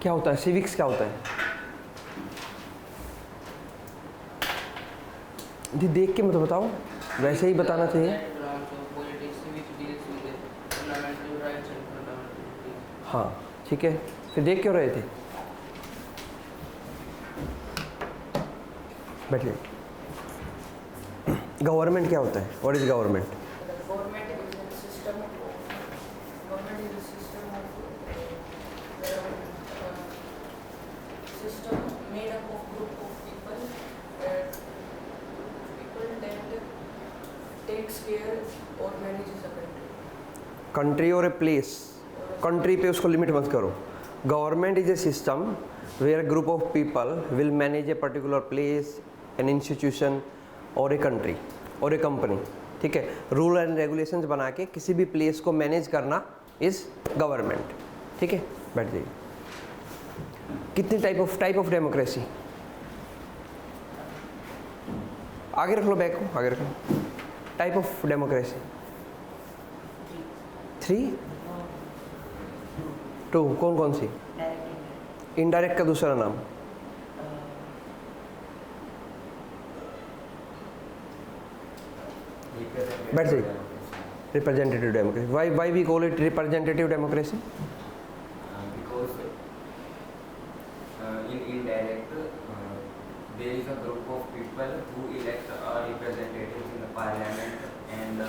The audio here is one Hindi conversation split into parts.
क्या होता है सिविक्स, क्या होता है? जी देख के मत बताओ, वैसे ही बताना चाहिए। हाँ ठीक है, फिर देख क्यों रहे थे? बैठिए। गवर्नमेंट क्या होता है? What is government? कंट्री और ए प्लेस, कंट्री पे उसको लिमिट मत करो। Government is a system where group of people will manage a particular place, an institution और ए कंट्री और ए कंपनी। ठीक है, रूल एंड रेगुलेशंस बना के किसी भी प्लेस को मैनेज करना इज गवर्नमेंट। ठीक है, बैठ जाइए। कितनी टाइप ऑफ डेमोक्रेसी? आगे रख लो, बैग को आगे रख लो। टाइप ऑफ डेमोक्रेसी 3 2 कौन कौन सी? इनडायरेक्ट का दूसरा नाम? बैठ जाइए। Representative democracy. Why we call it representative democracy? In indirect, there is a group of people who elect representatives in the parliament and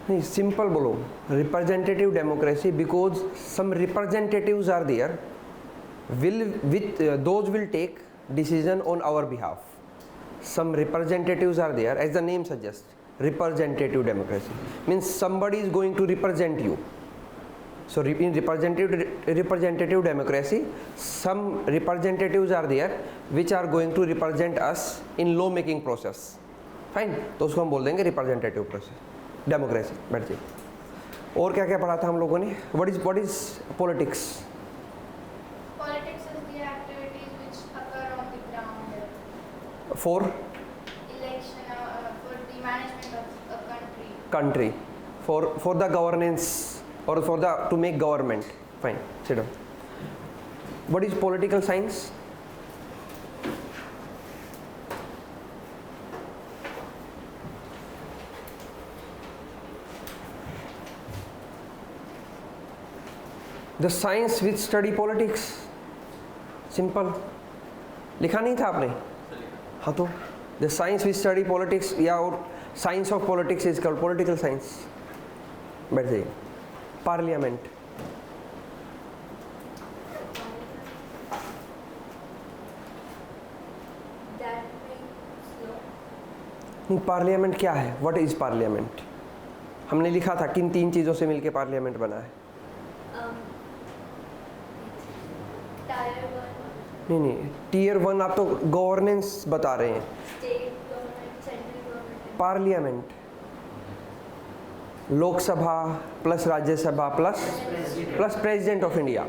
नहीं, सिंपल बोलो representative democracy because some representatives are there those will take decision on our behalf. Some representatives are there, as the name suggests, representative democracy means somebody is going to represent you. So in representative democracy, some representatives are there which are going to represent us in law making process. Fine, तो उसको हम बोल देंगे रिप्रेजेंटेटिव प्रोसेस डेमोक्रेसी। बैठ जाइए। और क्या क्या पढ़ा था हम लोगों ने? What is politics? Politics is the activities which occur on the ground level. For Election, for the management of a country. country, for the governance or for the to make government. Fine, sit down. What is political science? The science which study politics. Simple लिखा नहीं था आपने? हाँ, तो the science which study politics या और science of politics is called political science. बैठ जाइए। पार्लियामेंट, नहीं पार्लियामेंट क्या है? What is parliament? हमने लिखा था किन 3 चीज़ों से मिलके पार्लियामेंट बना है? नहीं टीयर 1 आप तो गवर्नेंस बता रहे हैं। Parliament Lok Sabha plus Rajya Sabha plus president of India.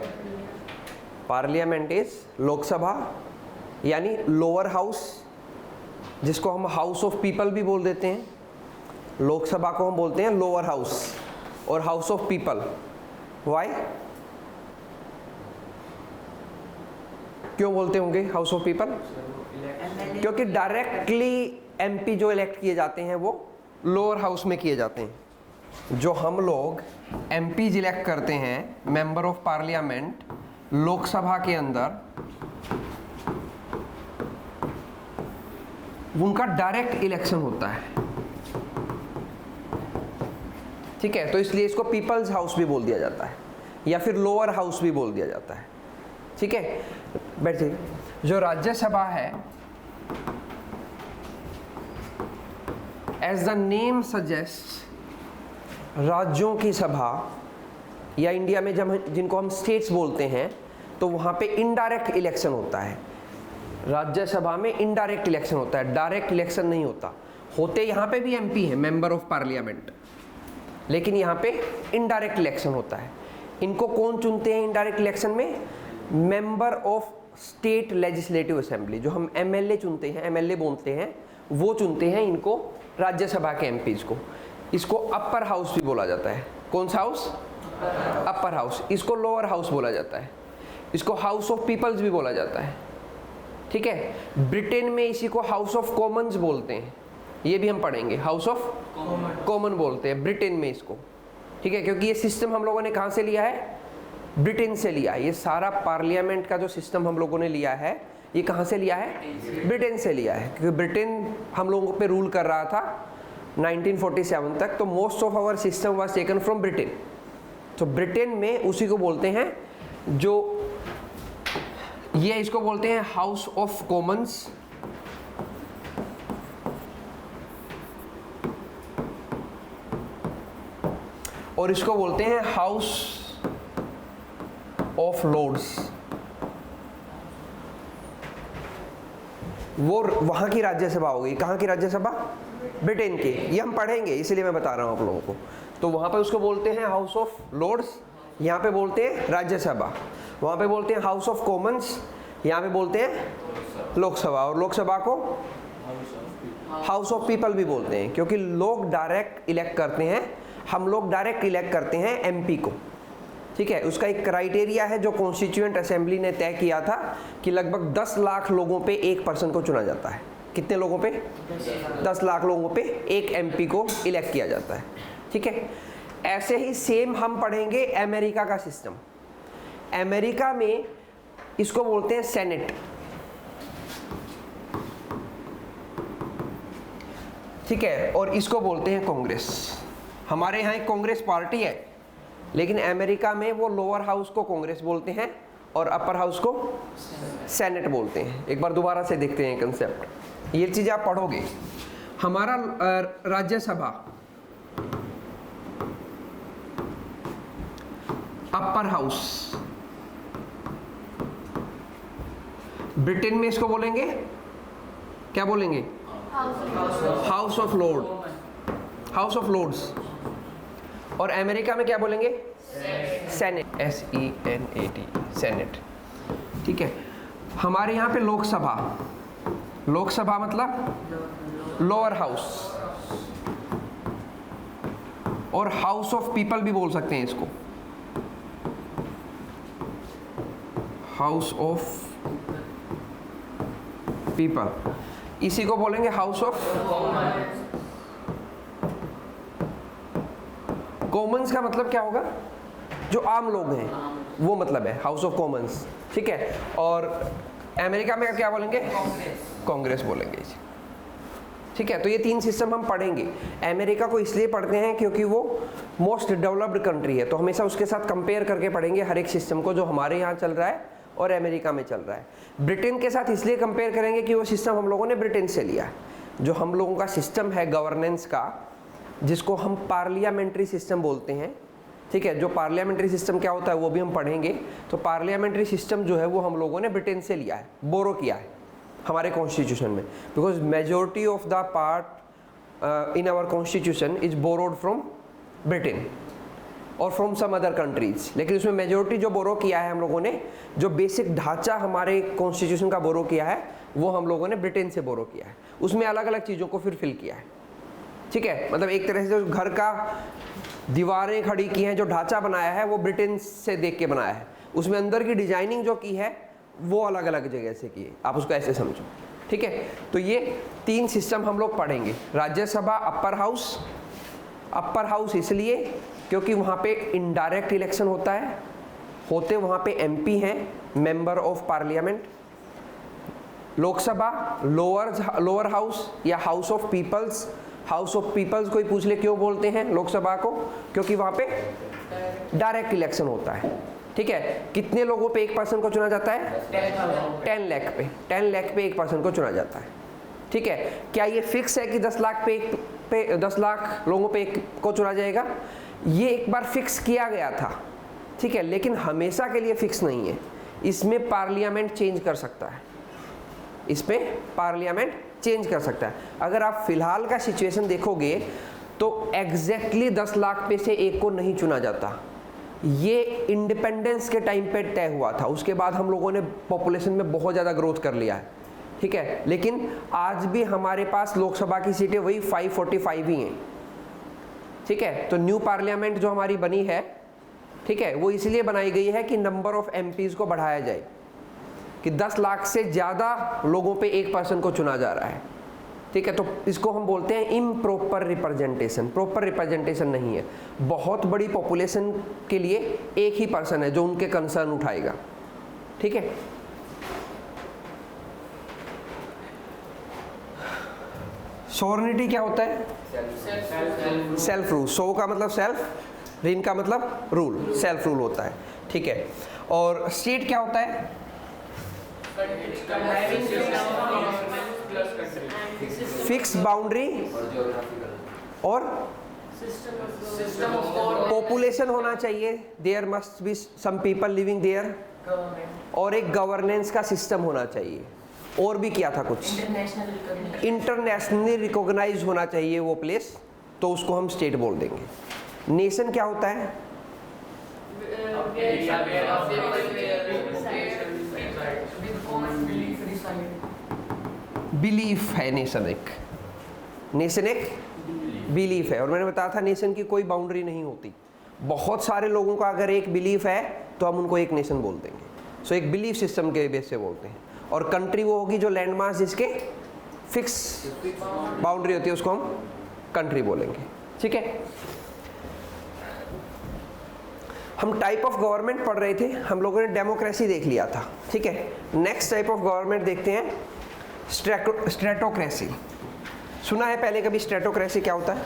Parliament is Lok Sabha यानी लोअर हाउस, जिसको हम हाउस ऑफ पीपल भी बोल देते हैं। लोकसभा को हम बोलते हैं लोअर हाउस और हाउस ऑफ पीपल। व्हाई? क्यों बोलते होंगे हाउस ऑफ पीपल? क्योंकि डायरेक्टली एमपी जो इलेक्ट किए जाते हैं वो लोअर हाउस में किए जाते हैं। जो हम लोग एमपी इलेक्ट करते हैं, मेंबर ऑफ पार्लियामेंट, लोकसभा के अंदर, उनका डायरेक्ट इलेक्शन होता है। ठीक है, तो इसलिए इसको पीपल्स हाउस भी बोल दिया जाता है या फिर लोअर हाउस भी बोल दिया जाता है। ठीक है, बैठिए। जो राज्यसभा है, एज द नेम सजेस्ट, राज्यों की सभा, या इंडिया में जब जिनको हम स्टेट्स बोलते हैं तो वहाँ पे इनडायरेक्ट इलेक्शन होता है। राज्यसभा में इनडायरेक्ट इलेक्शन होता है, डायरेक्ट इलेक्शन नहीं होता। होते यहाँ पे भी एमपी हैं, मेंबर ऑफ पार्लियामेंट, लेकिन यहाँ पे इनडायरेक्ट इलेक्शन होता है। इनको कौन चुनते हैं इनडायरेक्ट इलेक्शन में? Member of state legislative assembly, जो हम एमएलए चुनते हैं, एमएलए बोलते हैं, वो चुनते हैं इनको, राज्यसभा के एमपीज को। इसको अपर हाउस भी बोला जाता है। कौन सा हाउस? अपर हाउस, इसको लोअर हाउस बोला जाता है, इसको हाउस ऑफ पीपल्स भी बोला जाता है। ठीक है, ब्रिटेन में इसी को हाउस ऑफ कॉमन्स बोलते हैं, ये भी हम पढ़ेंगे, हाउस ऑफ कॉमन बोलते हैं ब्रिटेन में इसको। ठीक है, क्योंकि ये सिस्टम हम लोगों ने कहाँ से लिया है, ब्रिटेन से लिया है। ये सारा पार्लियामेंट का जो सिस्टम हम लोगों ने लिया है, ये कहाँ से लिया है, ब्रिटेन से लिया है, क्योंकि ब्रिटेन हम लोगों पे रूल कर रहा था 1947 तक, तो most of our system was taken from Britain. तो ब्रिटेन में उसी को बोलते हैं, जो ये इसको बोलते हैं हाउस ऑफ कॉमन्स, और इसको बोलते हैं हाउस ऑफ लॉर्ड्स। वो वहां की राज्यसभा होगी, कहाँ की राज्यसभा, ब्रिटेन की, ये हम पढ़ेंगे इसलिए मैं बता रहा हूं आप लोगों को। तो वहां पे उसको बोलते हैं हाउस ऑफ लॉर्ड्स, यहाँ पे बोलते हैं राज्यसभा, वहां पे बोलते हैं हाउस ऑफ कॉमन्स, यहाँ पे बोलते हैं लोकसभा, और लोकसभा को हाउस ऑफ पीपल भी बोलते हैं, क्योंकि लोग डायरेक्ट इलेक्ट करते हैं, हम लोग डायरेक्ट इलेक्ट करते हैं एमपी को। ठीक है, उसका एक क्राइटेरिया है जो कॉन्स्टिट्यूएंट असेंबली ने तय किया था कि लगभग 10 लाख लोगों पे एक पर्सन को चुना जाता है। कितने लोगों पे, 10 लाख लोगों पे एक एमपी को इलेक्ट किया जाता है। ठीक है, ऐसे ही सेम हम पढ़ेंगे अमेरिका का सिस्टम। अमेरिका में इसको बोलते हैं सेनेट। ठीक है, और इसको बोलते हैं कांग्रेस। हमारे यहाँ एक कांग्रेस पार्टी है, लेकिन अमेरिका में वो लोअर हाउस को कांग्रेस बोलते हैं और अपर हाउस को सेनेट बोलते हैं। एक बार दोबारा से देखते हैं कंसेप्ट, ये चीज़ आप पढ़ोगे। हमारा राज्यसभा अपर हाउस, ब्रिटेन में इसको बोलेंगे, क्या बोलेंगे, house of lord, house of lords, और अमेरिका में क्या बोलेंगे, सेनेट, SENAT, सेनेट। ठीक है, हमारे यहाँ पे लोकसभा, लोकसभा मतलब लोअर हाउस, और हाउस ऑफ पीपल भी बोल सकते हैं इसको, हाउस ऑफ पीपल, इसी को बोलेंगे हाउस ऑफ कॉमन्स। का मतलब क्या होगा, जो आम लोग हैं, वो मतलब है हाउस ऑफ कॉमन्स। ठीक है, और अमेरिका में क्या बोलेंगे, कांग्रेस बोलेंगे इसे। ठीक है, तो ये 3 सिस्टम हम पढ़ेंगे। अमेरिका को इसलिए पढ़ते हैं क्योंकि वो मोस्ट डेवलप्ड कंट्री है, तो हमेशा उसके साथ कंपेयर करके पढ़ेंगे हर एक सिस्टम को, जो हमारे यहाँ चल रहा है और अमेरिका में चल रहा है। ब्रिटेन के साथ इसलिए कंपेयर करेंगे कि वो सिस्टम हम लोगों ने ब्रिटेन से लिया है। जो हम लोगों का सिस्टम है गवर्नेंस का, जिसको हम पार्लियामेंट्री सिस्टम बोलते हैं। ठीक है, जो पार्लियामेंट्री सिस्टम क्या होता है वो भी हम पढ़ेंगे। तो पार्लियामेंट्री सिस्टम जो है वो हम लोगों ने ब्रिटेन से लिया है, बोरो किया है हमारे कॉन्स्टिट्यूशन में, because majority of the part in our constitution is borrowed from Britain और फ्रॉम सम अदर कंट्रीज। लेकिन उसमें मेजोरिटी जो बोरो किया है हम लोगों ने, जो बेसिक ढांचा हमारे कॉन्स्टिट्यूशन का बोरो किया है, वो हम लोगों ने ब्रिटेन से बोरो किया है। उसमें अलग अलग चीज़ों को फिर फिल किया है। ठीक है, मतलब एक तरह से जो घर का दीवारें खड़ी की हैं, जो ढांचा बनाया है, वो ब्रिटेन से देख के बनाया है। उसमें अंदर की डिजाइनिंग जो की है वो अलग अलग जगह से की है, आप उसको ऐसे समझो। ठीक है, तो ये 3 सिस्टम हम लोग पढ़ेंगे। Rajya Sabha upper house, upper house इसलिए क्योंकि वहाँ पे इनडायरेक्ट इलेक्शन होता है, होते वहाँ पे MP हैं, member of parliament. Lok Sabha lower house या house of peoples, house of peoples कोई पूछ ले क्यों बोलते हैं लोकसभा को, क्योंकि वहाँ पे डायरेक्ट इलेक्शन होता है। ठीक है, कितने लोगों पे एक पर्सन को चुना जाता है, 10 लाख पे, 10 लाख पे एक पर्सन को चुना जाता है। ठीक है, क्या ये फिक्स है कि 10 लाख पे 10 लाख लोगों पे एक को चुना जाएगा? ये एक बार फिक्स किया गया था। ठीक है, लेकिन हमेशा के लिए फिक्स नहीं है, इसमें पार्लियामेंट चेंज कर सकता है, इसमें पार्लियामेंट चेंज कर सकता है। अगर आप फिलहाल का सिचुएशन देखोगे तो एग्जैक्टली 10 लाख पे से एक को नहीं चुना जाता। ये इंडिपेंडेंस के टाइम पे तय हुआ था, उसके बाद हम लोगों ने पॉपुलेशन में बहुत ज़्यादा ग्रोथ कर लिया है। ठीक है, लेकिन आज भी हमारे पास लोकसभा की सीटें वही 545 ही हैं। ठीक है, तो न्यू पार्लियामेंट जो हमारी बनी है ठीक है, वो इसलिए बनाई गई है कि नंबर ऑफ एमपीज को बढ़ाया जाए, कि 10 लाख से ज़्यादा लोगों पे एक पर्सन को चुना जा रहा है। ठीक है, तो इसको हम बोलते हैं इम्प्रॉपर रिप्रेजेंटेशन। प्रॉपर रिप्रेजेंटेशन नहीं है, बहुत बड़ी पॉपुलेशन के लिए एक ही पर्सन है जो उनके कंसर्न उठाएगा। ठीक है, सॉवरेनिटी क्या होता है? Self rule. सो का मतलब सेल्फ, रिन का मतलब रूल, सेल्फ रूल होता है। ठीक है, और स्टेट क्या होता है? फिक्स बाउंड्री और पॉपुलेशन होना चाहिए, there must be some people living there, और एक गवर्नेंस का सिस्टम होना चाहिए। और भी क्या था कुछ? इंटरनेशनली रिकॉग्नाइज होना चाहिए वो प्लेस, तो उसको हम स्टेट बोल देंगे। नेशन क्या होता है? बिलीफ है नेशन एक। नेशन एक बिलीफ है, और मैंने बताया था नेशन की कोई बाउंड्री नहीं होती। बहुत सारे लोगों का अगर एक बिलीफ है तो हम उनको एक नेशन बोल देंगे। सो एक बिलीफ सिस्टम के बेस से बोलते हैं। और कंट्री वो होगी जो लैंडमास जिसके फिक्स बाउंड्री होती है, उसको हम कंट्री बोलेंगे। ठीक है, हम टाइप ऑफ गवर्नमेंट पढ़ रहे थे, हम लोगों ने डेमोक्रेसी देख लिया था। ठीक है, नेक्स्ट टाइप ऑफ गवर्नमेंट देखते हैं स्ट्रेटोक्रेसी। सुना है पहले कभी स्ट्रेटोक्रेसी क्या होता है?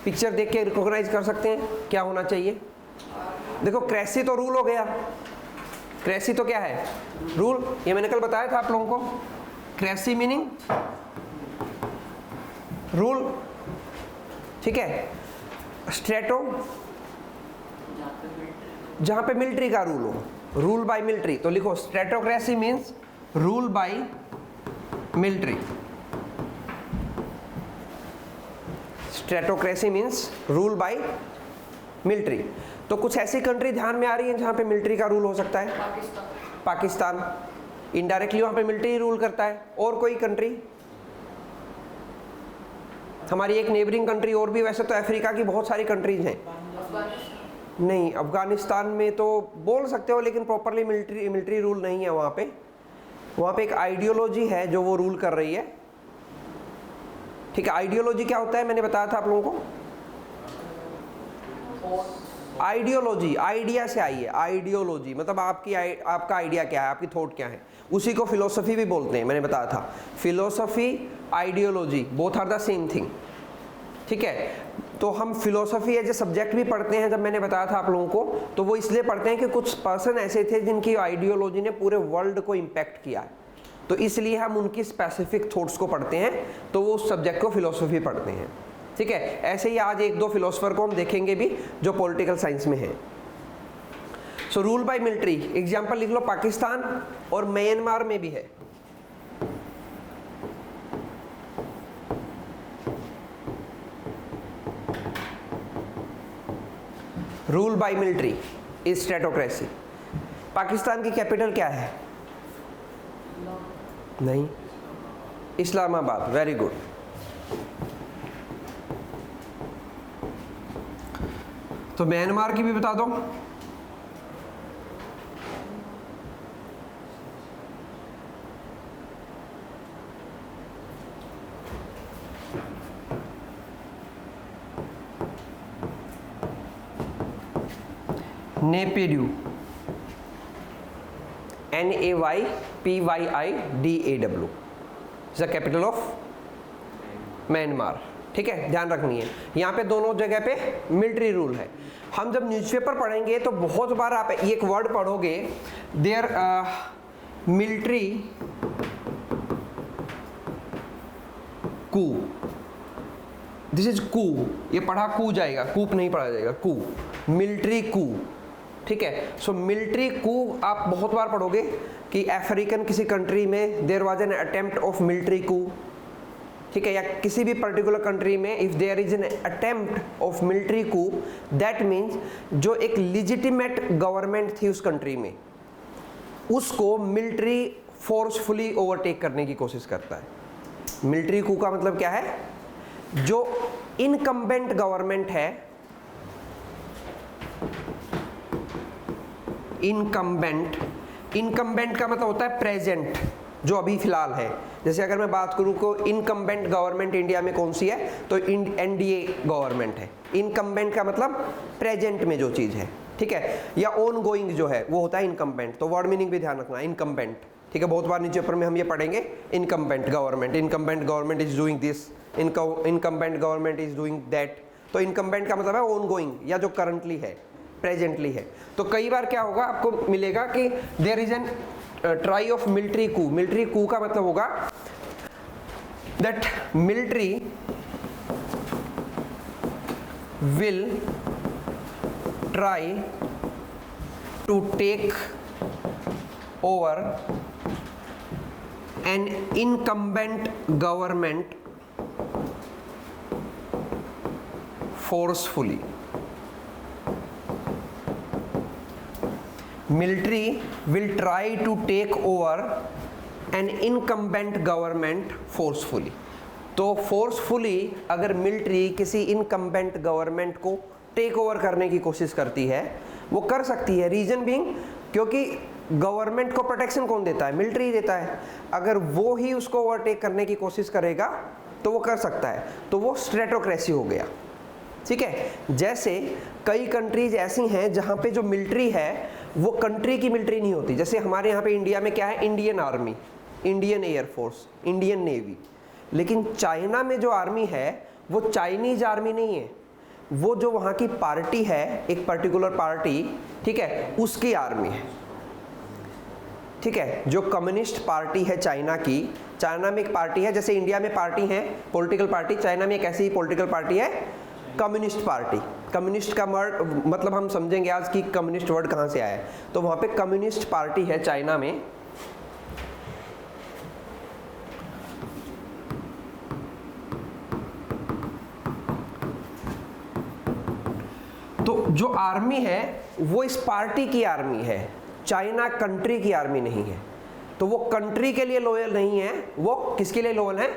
पिक्चर देख के रिकॉग्नाइज कर सकते हैं क्या होना चाहिए? देखो, क्रेसी तो रूल हो गया। क्रेसी तो क्या है? रूल। ये मैंने कल बताया था आप लोगों को। Cracy meaning rule. ठीक है, स्ट्रेटो जहां पे मिलिट्री का रूल हो, रूल बाय मिलिट्री। तो लिखो stratocracy means rule by military. Stratocracy means rule by military. तो कुछ ऐसी कंट्री ध्यान में आ रही है जहां पे मिलिट्री का रूल हो सकता है? पाकिस्तान इनडायरेक्टली वहां पे मिलिट्री रूल करता है। और कोई कंट्री? हमारी एक नेबरिंग कंट्री और भी, वैसे तो अफ्रीका की बहुत सारी कंट्रीज हैं। नहीं, अफगानिस्तान में तो बोल सकते हो, लेकिन प्रॉपरली मिलिट्री रूल नहीं है वहाँ पे। वहाँ पे एक आइडियोलॉजी है जो वो रूल कर रही है। ठीक है, आइडियोलॉजी क्या होता है मैंने बताया था आप लोगों को। आइडियोलॉजी आइडिया से आई है। आइडियोलॉजी मतलब आपका आइडिया क्या है, आपकी थॉट क्या है। उसी को फिलोसफी भी बोलते हैं, मैंने बताया था। Philosophy, ideology both are the same thing. ठीक है, तो हम फिलोसफी एज ए सब्जेक्ट भी पढ़ते हैं। जब मैंने बताया था आप लोगों को, तो वो इसलिए पढ़ते हैं कि कुछ पर्सन ऐसे थे जिनकी आइडियोलॉजी ने पूरे वर्ल्ड को इम्पैक्ट किया है, तो इसलिए हम उनकी स्पेसिफिक थॉट्स को पढ़ते हैं, तो वो उस सब्जेक्ट को फिलोसफी पढ़ते हैं। ठीक है, ऐसे ही आज एक दो फिलोसफर को हम देखेंगे भी जो पॉलिटिकल साइंस में है। So rule by military, example लिख लो, पाकिस्तान और म्यांमार में भी है। Rule by military is stratocracy. Pakistan की कैपिटल क्या है? नहीं, इस्लामाबाद। Very good. तो म्यांमार की भी बता दो। Naypyidaw, NAYPYIDAW is the capital of Myanmar. ठीक है, ध्यान रखनी है, यहाँ पे दोनों जगह पे मिलिट्री रूल है। हम जब न्यूज़पेपर पढ़ेंगे तो बहुत बार आप एक वर्ड पढ़ोगे, there military coup, this is coup. ये पढ़ा कू जाएगा, कूप नहीं पढ़ा जाएगा, कू, मिलिट्री कू। ठीक है, सो मिलिट्री कू आप बहुत बार पढ़ोगे कि अफ्रीकन किसी कंट्री में there was an attempt of military coup. ठीक है, या किसी भी पर्टिकुलर कंट्री में if there is an attempt of military coup, that means जो एक लिजिटिमेट गवर्नमेंट थी उस कंट्री में, उसको मिलिट्री फोर्सफुली ओवरटेक करने की कोशिश करता है। मिलिट्री कू का मतलब क्या है? जो इनकम्बेंट गवर्नमेंट है इनकम्बेंट, इनकम्बेंट का मतलब होता है प्रेजेंट, जो अभी फिलहाल है। जैसे अगर मैं बात करूं को इनकम्बेंट गवर्नमेंट इंडिया में कौन सी है, तो एनडीए गवर्नमेंट है। इनकम्बेंट का मतलब प्रेजेंट में जो चीज़ है, ठीक है, या ऑन गोइंग जो है वो होता है इनकम्बेंट। तो वर्ड मीनिंग भी ध्यान रखना, इनकम्बेंट, ठीक है, बहुत बार नीचे ऊपर में हम ये पढ़ेंगे incumbent government is doing this, incumbent government is doing that. तो इनकम्बेंट का मतलब है ऑन गोइंग या जो करंटली है, प्रेजेंटली है। तो कई बार क्या होगा, आपको मिलेगा कि there is an try of military coup. Military coup का मतलब होगा that military will try to take over an incumbent government forcefully. Military will try to take over an incumbent government forcefully. तो फोर्सफुली अगर मिलिट्री किसी इनकम्बेंट गवर्नमेंट को टेक ओवर करने की कोशिश करती है, वो कर सकती है। रीजन बीइंग, क्योंकि गवर्नमेंट को प्रोटेक्शन कौन देता है, मिलिट्री देता है। अगर वो ही उसको ओवरटेक करने की कोशिश करेगा तो वो कर सकता है, तो वो स्ट्रेटोक्रेसी हो गया, ठीक है। जैसे कई कंट्रीज ऐसी हैं जहाँ पे जो मिलिट्री है वो कंट्री की मिलिट्री नहीं होती। जैसे हमारे यहाँ पे इंडिया में क्या है, Indian army, Indian air force, Indian navy. लेकिन चाइना में जो आर्मी है वो चाइनीज आर्मी नहीं है, वो जो वहाँ की पार्टी है, एक पर्टिकुलर पार्टी, ठीक है, उसकी आर्मी है, ठीक है। जो कम्युनिस्ट पार्टी है चाइना की, चाइना में एक पार्टी है, जैसे इंडिया में पार्टी है पॉलिटिकल पार्टी, चाइना में एक ऐसी ही पॉलिटिकल पार्टी है कम्युनिस्ट पार्टी। कम्युनिस्ट का मतलब हम समझेंगे आज कि कम्युनिस्ट वर्ड कहाँ से आया है। तो वहाँ पे कम्युनिस्ट पार्टी है चाइना में, तो जो आर्मी है वो इस पार्टी की आर्मी है, चाइना कंट्री की आर्मी नहीं है। तो वो कंट्री के लिए लॉयल नहीं है, वो किसके लिए लॉयल है,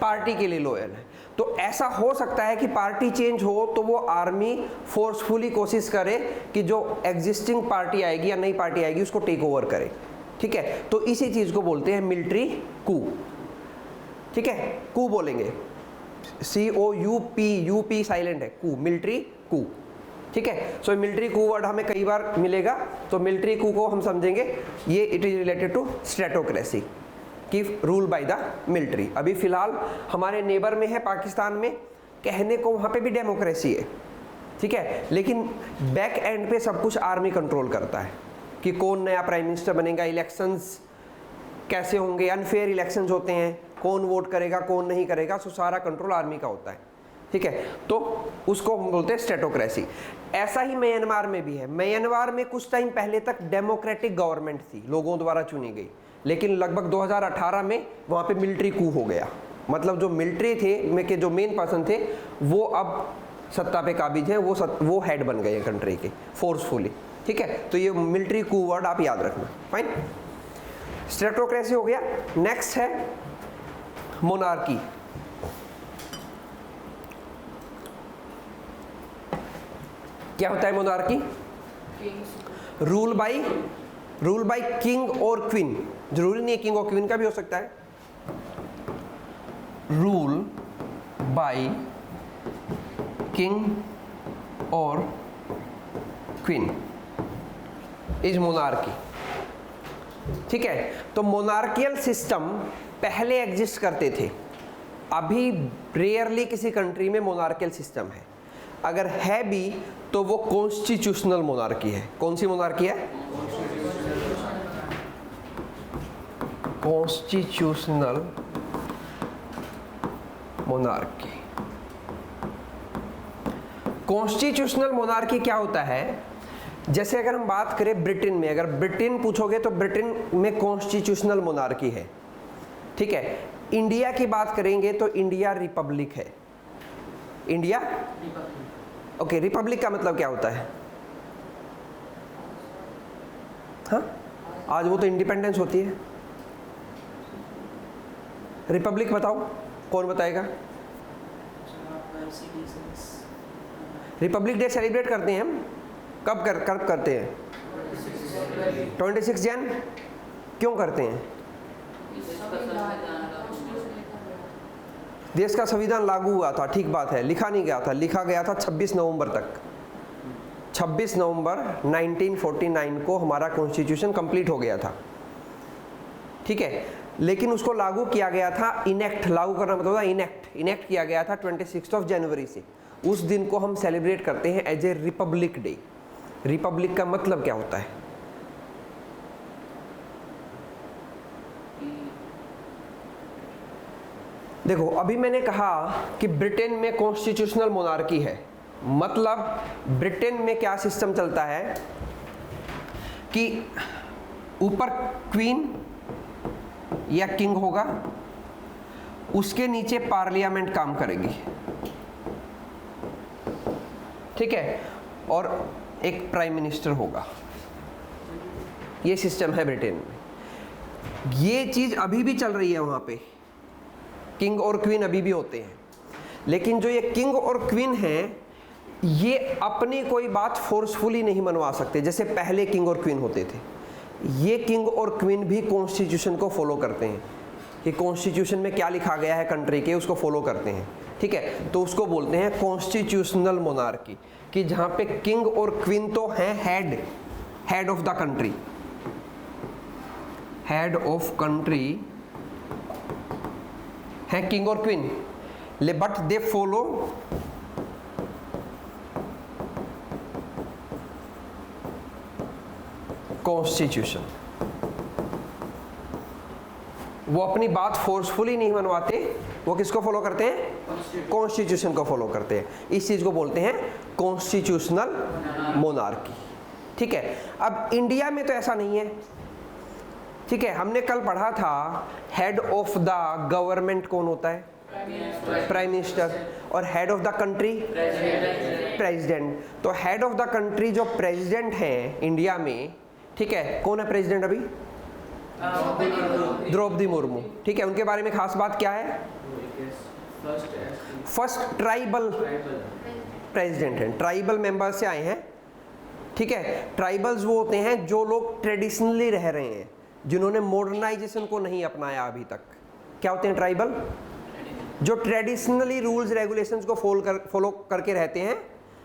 पार्टी के लिए लॉयल है। तो ऐसा हो सकता है कि पार्टी चेंज हो तो वो आर्मी फोर्सफुली कोशिश करे कि जो एग्जिस्टिंग पार्टी आएगी या नई पार्टी आएगी उसको टेक ओवर करे, ठीक है। तो इसी चीज को बोलते हैं मिलिट्री कू, ठीक है, कू बोलेंगे, COUP साइलेंट है, कू, मिलिट्री कू, ठीक है। सो मिलिट्री कू वर्ड हमें कई बार मिलेगा, तो मिलिट्री कू को हम समझेंगे ये इट इज रिलेटेड टू स्ट्रेटोक्रेसी की रूल बाय द मिलिट्री। अभी फिलहाल हमारे नेबर में है पाकिस्तान में, कहने को वहाँ पे भी डेमोक्रेसी है, ठीक है, लेकिन बैक एंड पे सब कुछ आर्मी कंट्रोल करता है कि कौन नया प्राइम मिनिस्टर बनेगा, इलेक्शंस कैसे होंगे, अनफेयर इलेक्शंस होते हैं, कौन वोट करेगा कौन नहीं करेगा, सो सारा कंट्रोल आर्मी का होता है, ठीक है। तो उसको हम बोलते हैं स्ट्रेटोक्रेसी। ऐसा ही म्यांमार में भी है। म्यांमार में कुछ टाइम पहले तक डेमोक्रेटिक गवर्नमेंट थी, लोगों द्वारा चुनी गई, लेकिन लगभग 2018 में वहाँ पे मिलिट्री कू हो गया। मतलब जो मिलिट्री थे में के जो मेन पर्सन थे वो अब सत्ता पे काबिज हैं, वो हेड बन गए हैं कंट्री के फोर्सफुली, ठीक है। तो ये मिलिट्री कू वर्ड आप याद रखना, फाइन। स्ट्रेटोक्रेसी हो गया। नेक्स्ट है मोनार्की। क्या होता है मोनार्की? रूल बाय किंग और क्वीन, जरूरी नहीं है किंग और क्वीन का भी हो सकता है। रूल बाय किंग और क्वीन इज मोनार्की, ठीक है। तो मोनार्कियल सिस्टम पहले एग्जिस्ट करते थे, अभी रेयरली किसी कंट्री में मोनार्कियल सिस्टम है। अगर है भी तो वो कॉन्स्टिट्यूशनल मोनार्की है। कौन सी मोनार्की है? Constitutional monarchy. कॉन्स्टिट्यूशनल मोनार्की क्या होता है? जैसे अगर हम बात करें ब्रिटेन में, अगर ब्रिटेन पूछोगे तो ब्रिटेन में कॉन्स्टिट्यूशनल मोनार्की है, ठीक है। इंडिया की बात करेंगे तो इंडिया रिपब्लिक है। इंडिया ओके, रिपब्लिक का मतलब क्या होता है? हाँ, आज वो तो इंडिपेंडेंस होती है। रिपब्लिक बताओ, कौन बताएगा? रिपब्लिक डे सेलिब्रेट करते हैं हम, कब करते हैं? 26 जन क्यों करते हैं? देश का संविधान लागू हुआ था, ठीक बात है, लिखा नहीं गया था, लिखा गया था 26 नवंबर तक। 26 नवंबर 1949 को हमारा कॉन्स्टिट्यूशन कंप्लीट हो गया था, ठीक है। लेकिन उसको लागू किया गया था, इनेक्ट, लागू करना मतलब था इनेक्ट किया गया था 26 जनवरी से। उस दिन को हम सेलिब्रेट करते हैं as a republic day. Republic का मतलब क्या होता है? देखो, अभी मैंने कहा कि ब्रिटेन में कॉन्स्टिट्यूशनल मोनार्की है, मतलब ब्रिटेन में क्या सिस्टम चलता है कि ऊपर क्वीन या किंग होगा, उसके नीचे पार्लियामेंट काम करेगी, ठीक है, और एक प्राइम मिनिस्टर होगा। ये सिस्टम है ब्रिटेन में। ये चीज अभी भी चल रही है वहां पे, किंग और क्वीन अभी भी होते हैं। लेकिन जो ये किंग और क्वीन हैं, ये अपनी कोई बात फोर्सफुली नहीं मनवा सकते जैसे पहले किंग और क्वीन होते थे। ये किंग और क्वीन भी कॉन्स्टिट्यूशन को फॉलो करते हैं कि कॉन्स्टिट्यूशन में क्या लिखा गया है कंट्री के, उसको फॉलो करते हैं, ठीक है। तो उसको बोलते हैं कॉन्स्टिट्यूशनल मोनार्की, कि जहां पे किंग और क्वीन तो हैं head of the country, head of country है किंग और queen, but they follow constitution. वो अपनी बात फोर्सफुली नहीं मनवाते, वो किसको फॉलो करते हैं? कॉन्स्टिट्यूशन को फॉलो करते हैं। इस चीज को बोलते हैं कॉन्स्टिट्यूशनल मोनार्की, ठीक है। अब इंडिया में तो ऐसा नहीं है, ठीक है। हमने कल पढ़ा था हेड ऑफ द गवर्नमेंट कौन होता है? Prime minister. और head of the country? President. तो हेड ऑफ द कंट्री जो प्रेसिडेंट है इंडिया में, ठीक है, कौन है प्रेसिडेंट अभी? द्रौपदी मुर्मू, ठीक है। उनके बारे में खास बात क्या है? फर्स्ट ट्राइबल प्रेसिडेंट है, ट्राइबल मेंबर से आए हैं, ठीक है। ट्राइबल्स वो होते हैं जो लोग ट्रेडिशनली रह रहे हैं, जिन्होंने मॉडर्नाइजेशन को नहीं अपनाया अभी तक। क्या होते हैं ट्राइबल? जो ट्रेडिशनली रूल्स रेगुलेशंस को फॉलो करके रहते हैं,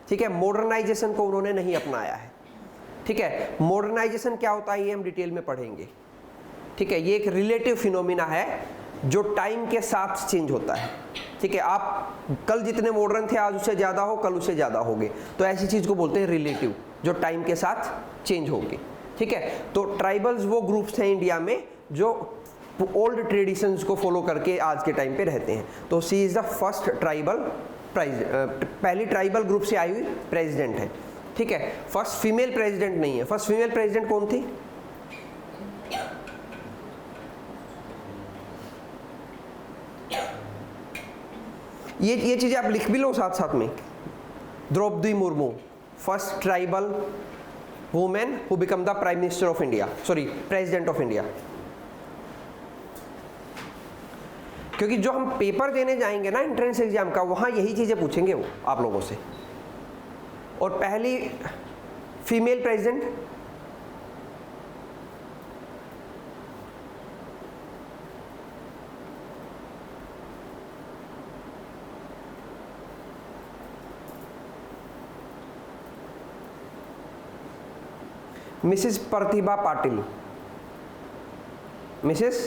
ठीक है। मॉडर्नाइजेशन को उन्होंने नहीं अपनाया है, ठीक है। मॉडर्नाइजेशन क्या होता है ये हम डिटेल में पढ़ेंगे, ठीक है। ये एक रिलेटिव फिनोमिना है जो टाइम के साथ चेंज होता है, ठीक है। आप कल जितने मॉडर्न थे आज उससे ज़्यादा हो, कल उससे ज़्यादा होगे, तो ऐसी चीज़ को बोलते हैं रिलेटिव, जो टाइम के साथ चेंज होगी, ठीक है। तो ट्राइबल्स वो ग्रुप्स हैं इंडिया में जो ओल्ड ट्रेडिशंस को फॉलो करके आज के टाइम पे रहते हैं। तो सी इज़ द फर्स्ट ट्राइबल पहली ट्राइबल ग्रुप से आई हुई प्रेसिडेंट है, ठीक है। फर्स्ट फीमेल प्रेसिडेंट नहीं है। फर्स्ट फीमेल प्रेसिडेंट कौन थी? ये चीजें आप लिख भी लो साथ साथ में। Draupadi Murmu, first tribal women who become the prime minister of India, sorry president of India. क्योंकि जो हम पेपर देने जाएंगे ना एंट्रेंस एग्जाम का, वहां यही चीजें पूछेंगे वो आप लोगों से। और पहली female president Mrs Pratibha Patil, Mrs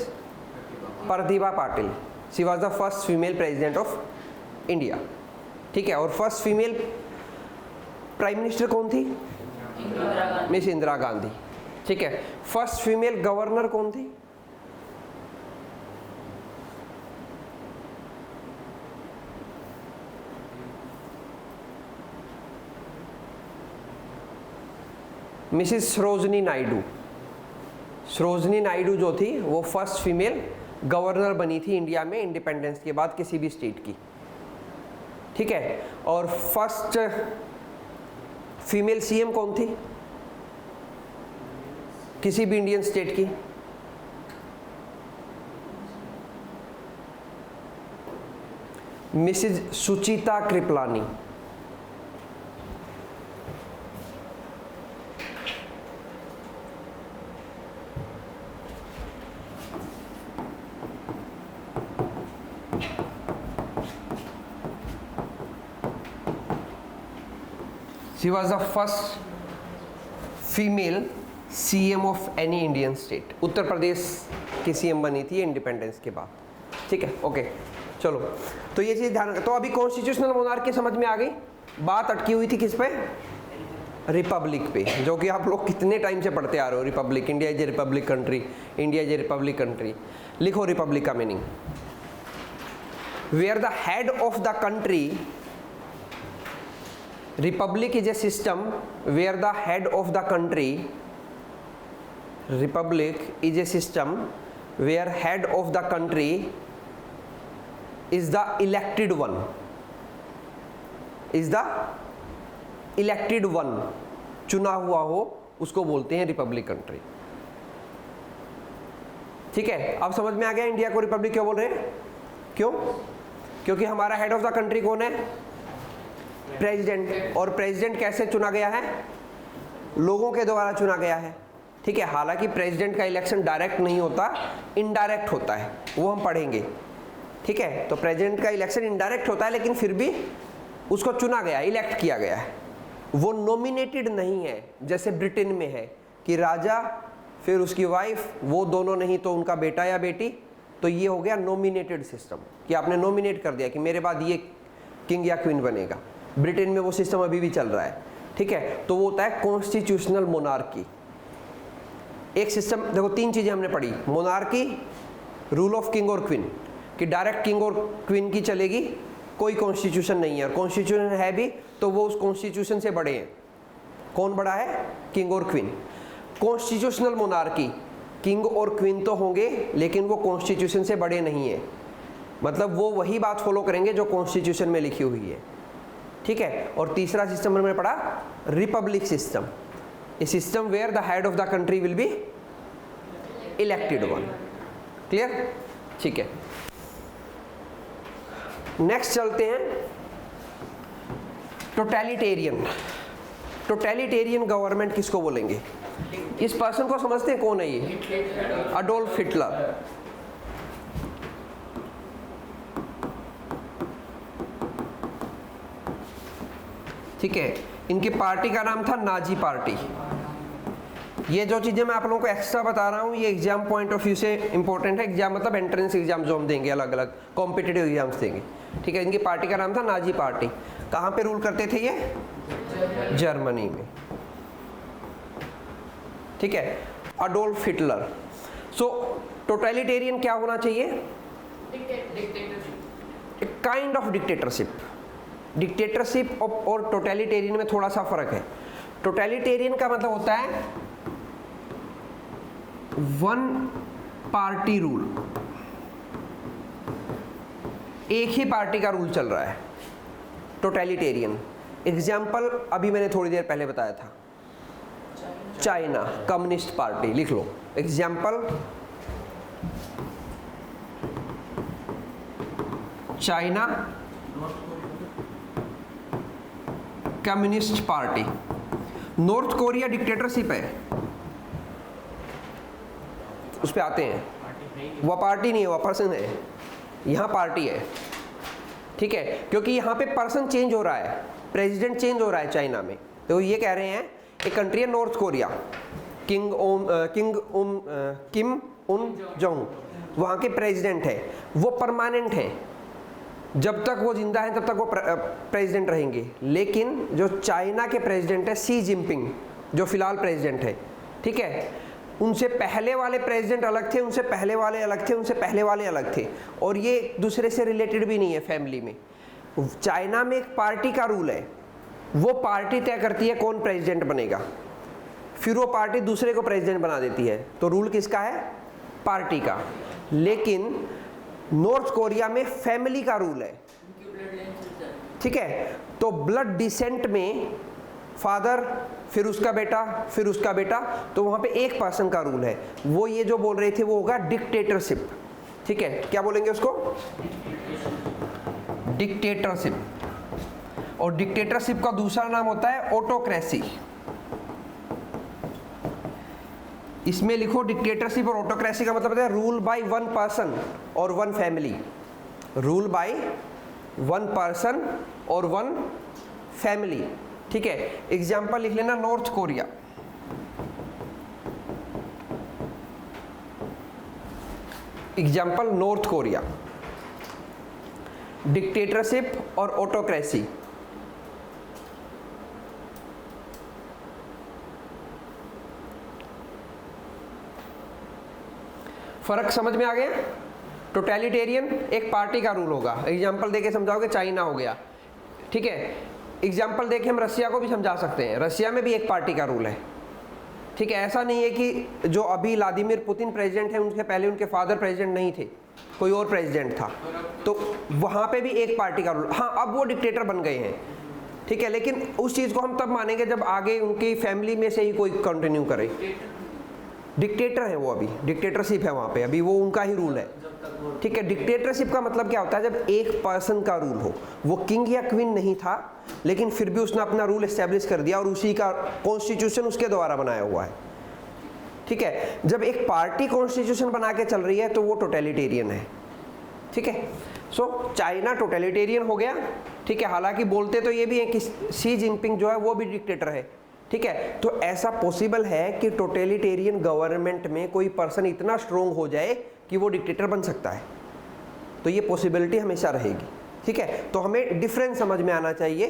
Pratibha Patil, she was the first female president of India, ठीक है। और फर्स्ट फीमेल प्राइम मिनिस्टर कौन थी? मिस इंदिरा गांधी, ठीक है। फर्स्ट फीमेल गवर्नर कौन थी? मिसिस सरोजनी नायडू। सरोजनी नायडू जो थी वो फर्स्ट फीमेल गवर्नर बनी थी इंडिया में इंडिपेंडेंस के बाद किसी भी स्टेट की, ठीक है। और फर्स्ट फीमेल सीएम कौन थी किसी भी इंडियन स्टेट की? Mrs Sucheta Kripalani, she was the first female CM of any Indian state. Uttar Pradesh की सीएम बनी थी इंडिपेंडेंस के बाद। ठीक है, ओके, चलो, तो ये चीज़ ध्यान रखो। तो अभी कॉन्स्टिट्यूशनल मोनार्की समझ में आ गई। बात अटकी हुई थी किस पे? रिपब्लिक पे, जो कि आप लोग कितने टाइम से पढ़ते आ रहे हो। Republic, India is a republic country, India is a republic country. लिखो रिपब्लिक का meaning. Where the head of the country, republic is a system where the head of the country, republic is a system where head of the country is the elected one, is the elected one, चुना हुआ हो, उसको बोलते हैं रिपब्लिक कंट्री। ठीक है, अब समझ में आ गया इंडिया को रिपब्लिक क्यों बोल रहे हैं? क्यों? क्योंकि हमारा हेड ऑफ द कंट्री कौन है? प्रेसिडेंट। और प्रेसिडेंट कैसे चुना गया है? लोगों के द्वारा चुना गया है। ठीक है, हालांकि प्रेसिडेंट का इलेक्शन डायरेक्ट नहीं होता, इनडायरेक्ट होता है, वो हम पढ़ेंगे। ठीक है, तो प्रेसिडेंट का इलेक्शन इनडायरेक्ट होता है, लेकिन फिर भी उसको चुना गया, इलेक्ट किया गया है। वो नॉमिनेटेड नहीं है, जैसे ब्रिटेन में है कि राजा फिर उसकी वाइफ, वो दोनों नहीं तो उनका बेटा या बेटी। तो ये हो गया नॉमिनेटेड सिस्टम, कि आपने नॉमिनेट कर दिया कि मेरे बाद ये किंग या क्वीन बनेगा। ब्रिटेन में वो सिस्टम अभी भी चल रहा है। ठीक है, तो वो होता है कॉन्स्टिट्यूशनल मोनार्की। एक सिस्टम, देखो तीन चीज़ें हमने पढ़ी, मोनार्की, रूल ऑफ किंग और क्वीन, कि डायरेक्ट किंग और क्वीन की चलेगी, कोई कॉन्स्टिट्यूशन नहीं है, और कॉन्स्टिट्यूशन है भी तो वो उस कॉन्स्टिट्यूशन से बड़े हैं। कौन बड़ा है? किंग और क्वीन। कॉन्स्टिट्यूशनल मोनार्की, किंग और क्वीन तो होंगे लेकिन वो कॉन्स्टिट्यूशन से बड़े नहीं है, मतलब वो वही बात फॉलो करेंगे जो कॉन्स्टिट्यूशन में लिखी हुई है। ठीक है, और तीसरा सिस्टम हमने पढ़ा republic system, a system where the head of the country will be elected one. Clear? ठीक है, नेक्स्ट चलते हैं टोटलिटेरियन। टोटलिटेरियन गवर्नमेंट किसको बोलेंगे? इस पर्सन को समझते हैं कौन है ये? Adolf Hitler. ठीक है, इनकी पार्टी का नाम था नाजी पार्टी। ये जो चीज़ें मैं आप लोगों को एक्स्ट्रा बता रहा हूँ, ये एग्जाम पॉइंट ऑफ व्यू से इंपॉर्टेंट है। एग्जाम मतलब एंट्रेंस एग्जाम जो हम देंगे, अलग अलग कॉम्पिटिटिव एग्जाम्स देंगे। ठीक है, इनकी पार्टी का नाम था नाजी पार्टी। कहाँ पे रूल करते थे ये? जर्मनी में। ठीक है, अडोल्फ हिटलर। सो टोटलिटेरियन क्या होना चाहिए? Kind of dictatorship. डिक्टेटरशिप और टोटलिटेरियन में थोड़ा सा फर्क है। टोटलिटेरियन का मतलब होता है वन पार्टी रूल, एक ही पार्टी का रूल चल रहा है, टोटलिटेरियन। एग्जाम्पल अभी मैंने थोड़ी देर पहले बताया था, चाइना कम्युनिस्ट पार्टी, लिख लो example, China Communist Party. North Korea dictatorship है, उस पे आते हैं। वह पार्टी नहीं है, वह पर्सन है, यहाँ पार्टी है। ठीक है, क्योंकि यहाँ पे पर्सन चेंज हो रहा है, प्रेसिडेंट चेंज हो रहा है चाइना में। तो ये कह रहे हैं एक कंट्री है नॉर्थ कोरिया, किम उन जोंग, वहाँ के प्रेसिडेंट है, वो परमानेंट है, जब तक वो जिंदा हैं तब तक वो प्रेसिडेंट रहेंगे। लेकिन जो चाइना के प्रेसिडेंट है शी जिनपिंग, जो फिलहाल प्रेसिडेंट है, ठीक है, उनसे पहले वाले प्रेसिडेंट अलग थे, उनसे पहले वाले अलग थे, उनसे पहले वाले अलग थे, और ये एक दूसरे से रिलेटेड भी नहीं है फैमिली में। चाइना में एक पार्टी का रूल है, वो पार्टी तय करती है कौन प्रेसिडेंट बनेगा, फिर वो पार्टी दूसरे को प्रेसिडेंट बना देती है। तो रूल किसका है? पार्टी का। लेकिन नॉर्थ कोरिया में फैमिली का रूल है। ठीक है, तो ब्लड डिसेंट में फादर, फिर उसका बेटा, फिर उसका बेटा, तो वहाँ पे एक पर्सन का रूल है। वो ये जो बोल रहे थे वो होगा डिक्टेटरशिप। ठीक है, क्या बोलेंगे उसको? डिक्टेटरशिप। और डिक्टेटरशिप का दूसरा नाम होता है ऑटोक्रेसी। इसमें लिखो डिक्टेटरशिप और ऑटोक्रेसी का मतलब है रूल बाय वन पर्सन और one family. Rule by one person और वन फैमिली। ठीक है, एग्जाम्पल लिख लेना north Korea. Example north Korea, dictatorship और ऑटोक्रेसी। फर्क समझ में आ गया? टोटलिटेरियन एक पार्टी का रूल होगा, एग्जाम्पल देके समझाओगे चाइना हो गया, ठीक है। एग्जाम्पल देके हम रसिया को भी समझा सकते हैं, रसिया में भी एक पार्टी का रूल है, ठीक है। ऐसा नहीं है कि जो अभी व्लादिमीर पुतिन प्रेसिडेंट है उनके पहले उनके फादर प्रेसिडेंट नहीं थे, कोई और प्रेसिडेंट था, तो वहाँ पे भी एक पार्टी का रूल। हाँ, अब वो डिक्टेटर बन गए हैं, ठीक है, लेकिन उस चीज़ को हम तब मानेंगे जब आगे उनकी फैमिली में से ही कोई कंटिन्यू करे। डिक्टेटर है वो, अभी डिक्टेटरशिप है वहाँ पे, अभी वो उनका ही रूल है, ठीक है। डिक्टेटरशिप का मतलब क्या होता है? जब एक पर्सन का रूल हो, वो किंग या क्वीन नहीं था लेकिन फिर भी उसने अपना रूल एस्टेब्लिश कर दिया और उसी का कॉन्स्टिट्यूशन उसके द्वारा बनाया हुआ है, ठीक है। जब एक पार्टी कॉन्स्टिट्यूशन बना के चल रही है तो वो टोटलिटेरियन है, ठीक है। सो चाइना टोटलिटेरियन हो गया, ठीक है। हालांकि बोलते तो ये भी है कि शी जिनपिंग जो है वो भी डिक्टेटर है, ठीक है। तो ऐसा पॉसिबल है कि टोटलिटेरियन गवर्नमेंट में कोई पर्सन इतना स्ट्रोंग हो जाए कि वो डिक्टेटर बन सकता है, तो ये पॉसिबिलिटी हमेशा रहेगी, ठीक है। तो हमें डिफरेंस समझ में आना चाहिए,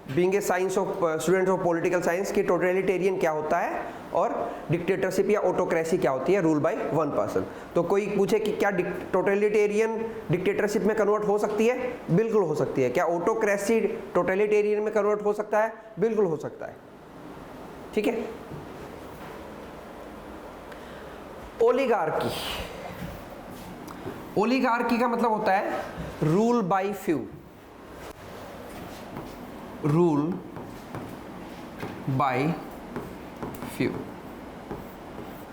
being a science of student of political science, कि टोटलिटेरियन क्या होता है और डिक्टेटरशिप या ऑटोक्रेसी क्या होती है, रूल बाय वन पर्सन। तो कोई पूछे कि क्या टोटलिटेरियन डिक्टेटरशिप में कन्वर्ट हो सकती है? बिल्कुल हो सकती है। क्या ऑटोक्रेसी टोटलिटेरियन में कन्वर्ट हो सकता है? बिल्कुल हो सकता है, ठीक है। ओलिगार्की, ओलिगार्की का मतलब होता है rule bye few, rule by few.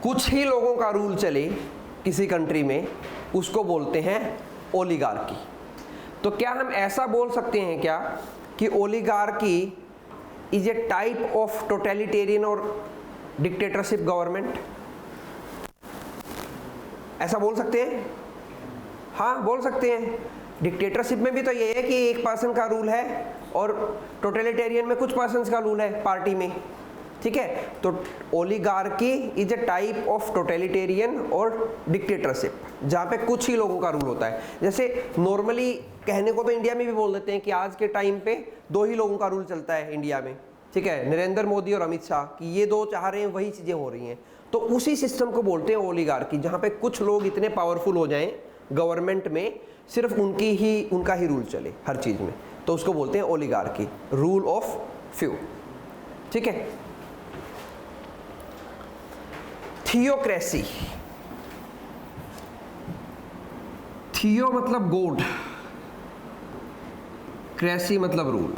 कुछ ही लोगों का रूल चले किसी कंट्री में, उसको बोलते हैं ओलिगार्की। तो क्या हम ऐसा बोल सकते हैं क्या कि oligarchy is a type of totalitarian और डिक्टेटरशिप गवर्नमेंट? ऐसा बोल सकते हैं? हाँ, बोल सकते हैं। डिक्टेटरशिप में भी तो ये है कि एक पर्सन का रूल है और टोटलिटेरियन में कुछ पर्सन्स का रूल है पार्टी में, ठीक है। तो oligarchy is a type of totalitarian और डिक्टेटरशिप जहाँ पे कुछ ही लोगों का रूल होता है। जैसे नॉर्मली कहने को तो इंडिया में भी बोल देते हैं कि आज के टाइम पे दो ही लोगों का रूल चलता है इंडिया में, ठीक है, नरेंद्र मोदी और अमित शाह, कि ये दो चाह रहे हैं वही चीज़ें हो रही हैं। तो उसी सिस्टम को बोलते हैं ओलिगार्की, जहाँ पे कुछ लोग इतने पावरफुल हो जाएं गवर्नमेंट में, सिर्फ उनका ही रूल चले हर चीज़ में, तो उसको बोलते हैं ओलिगार्की, रूल ऑफ फ्यू, ठीक है। थियोक्रेसी, थियो मतलब गॉड, क्रेसी मतलब रूल।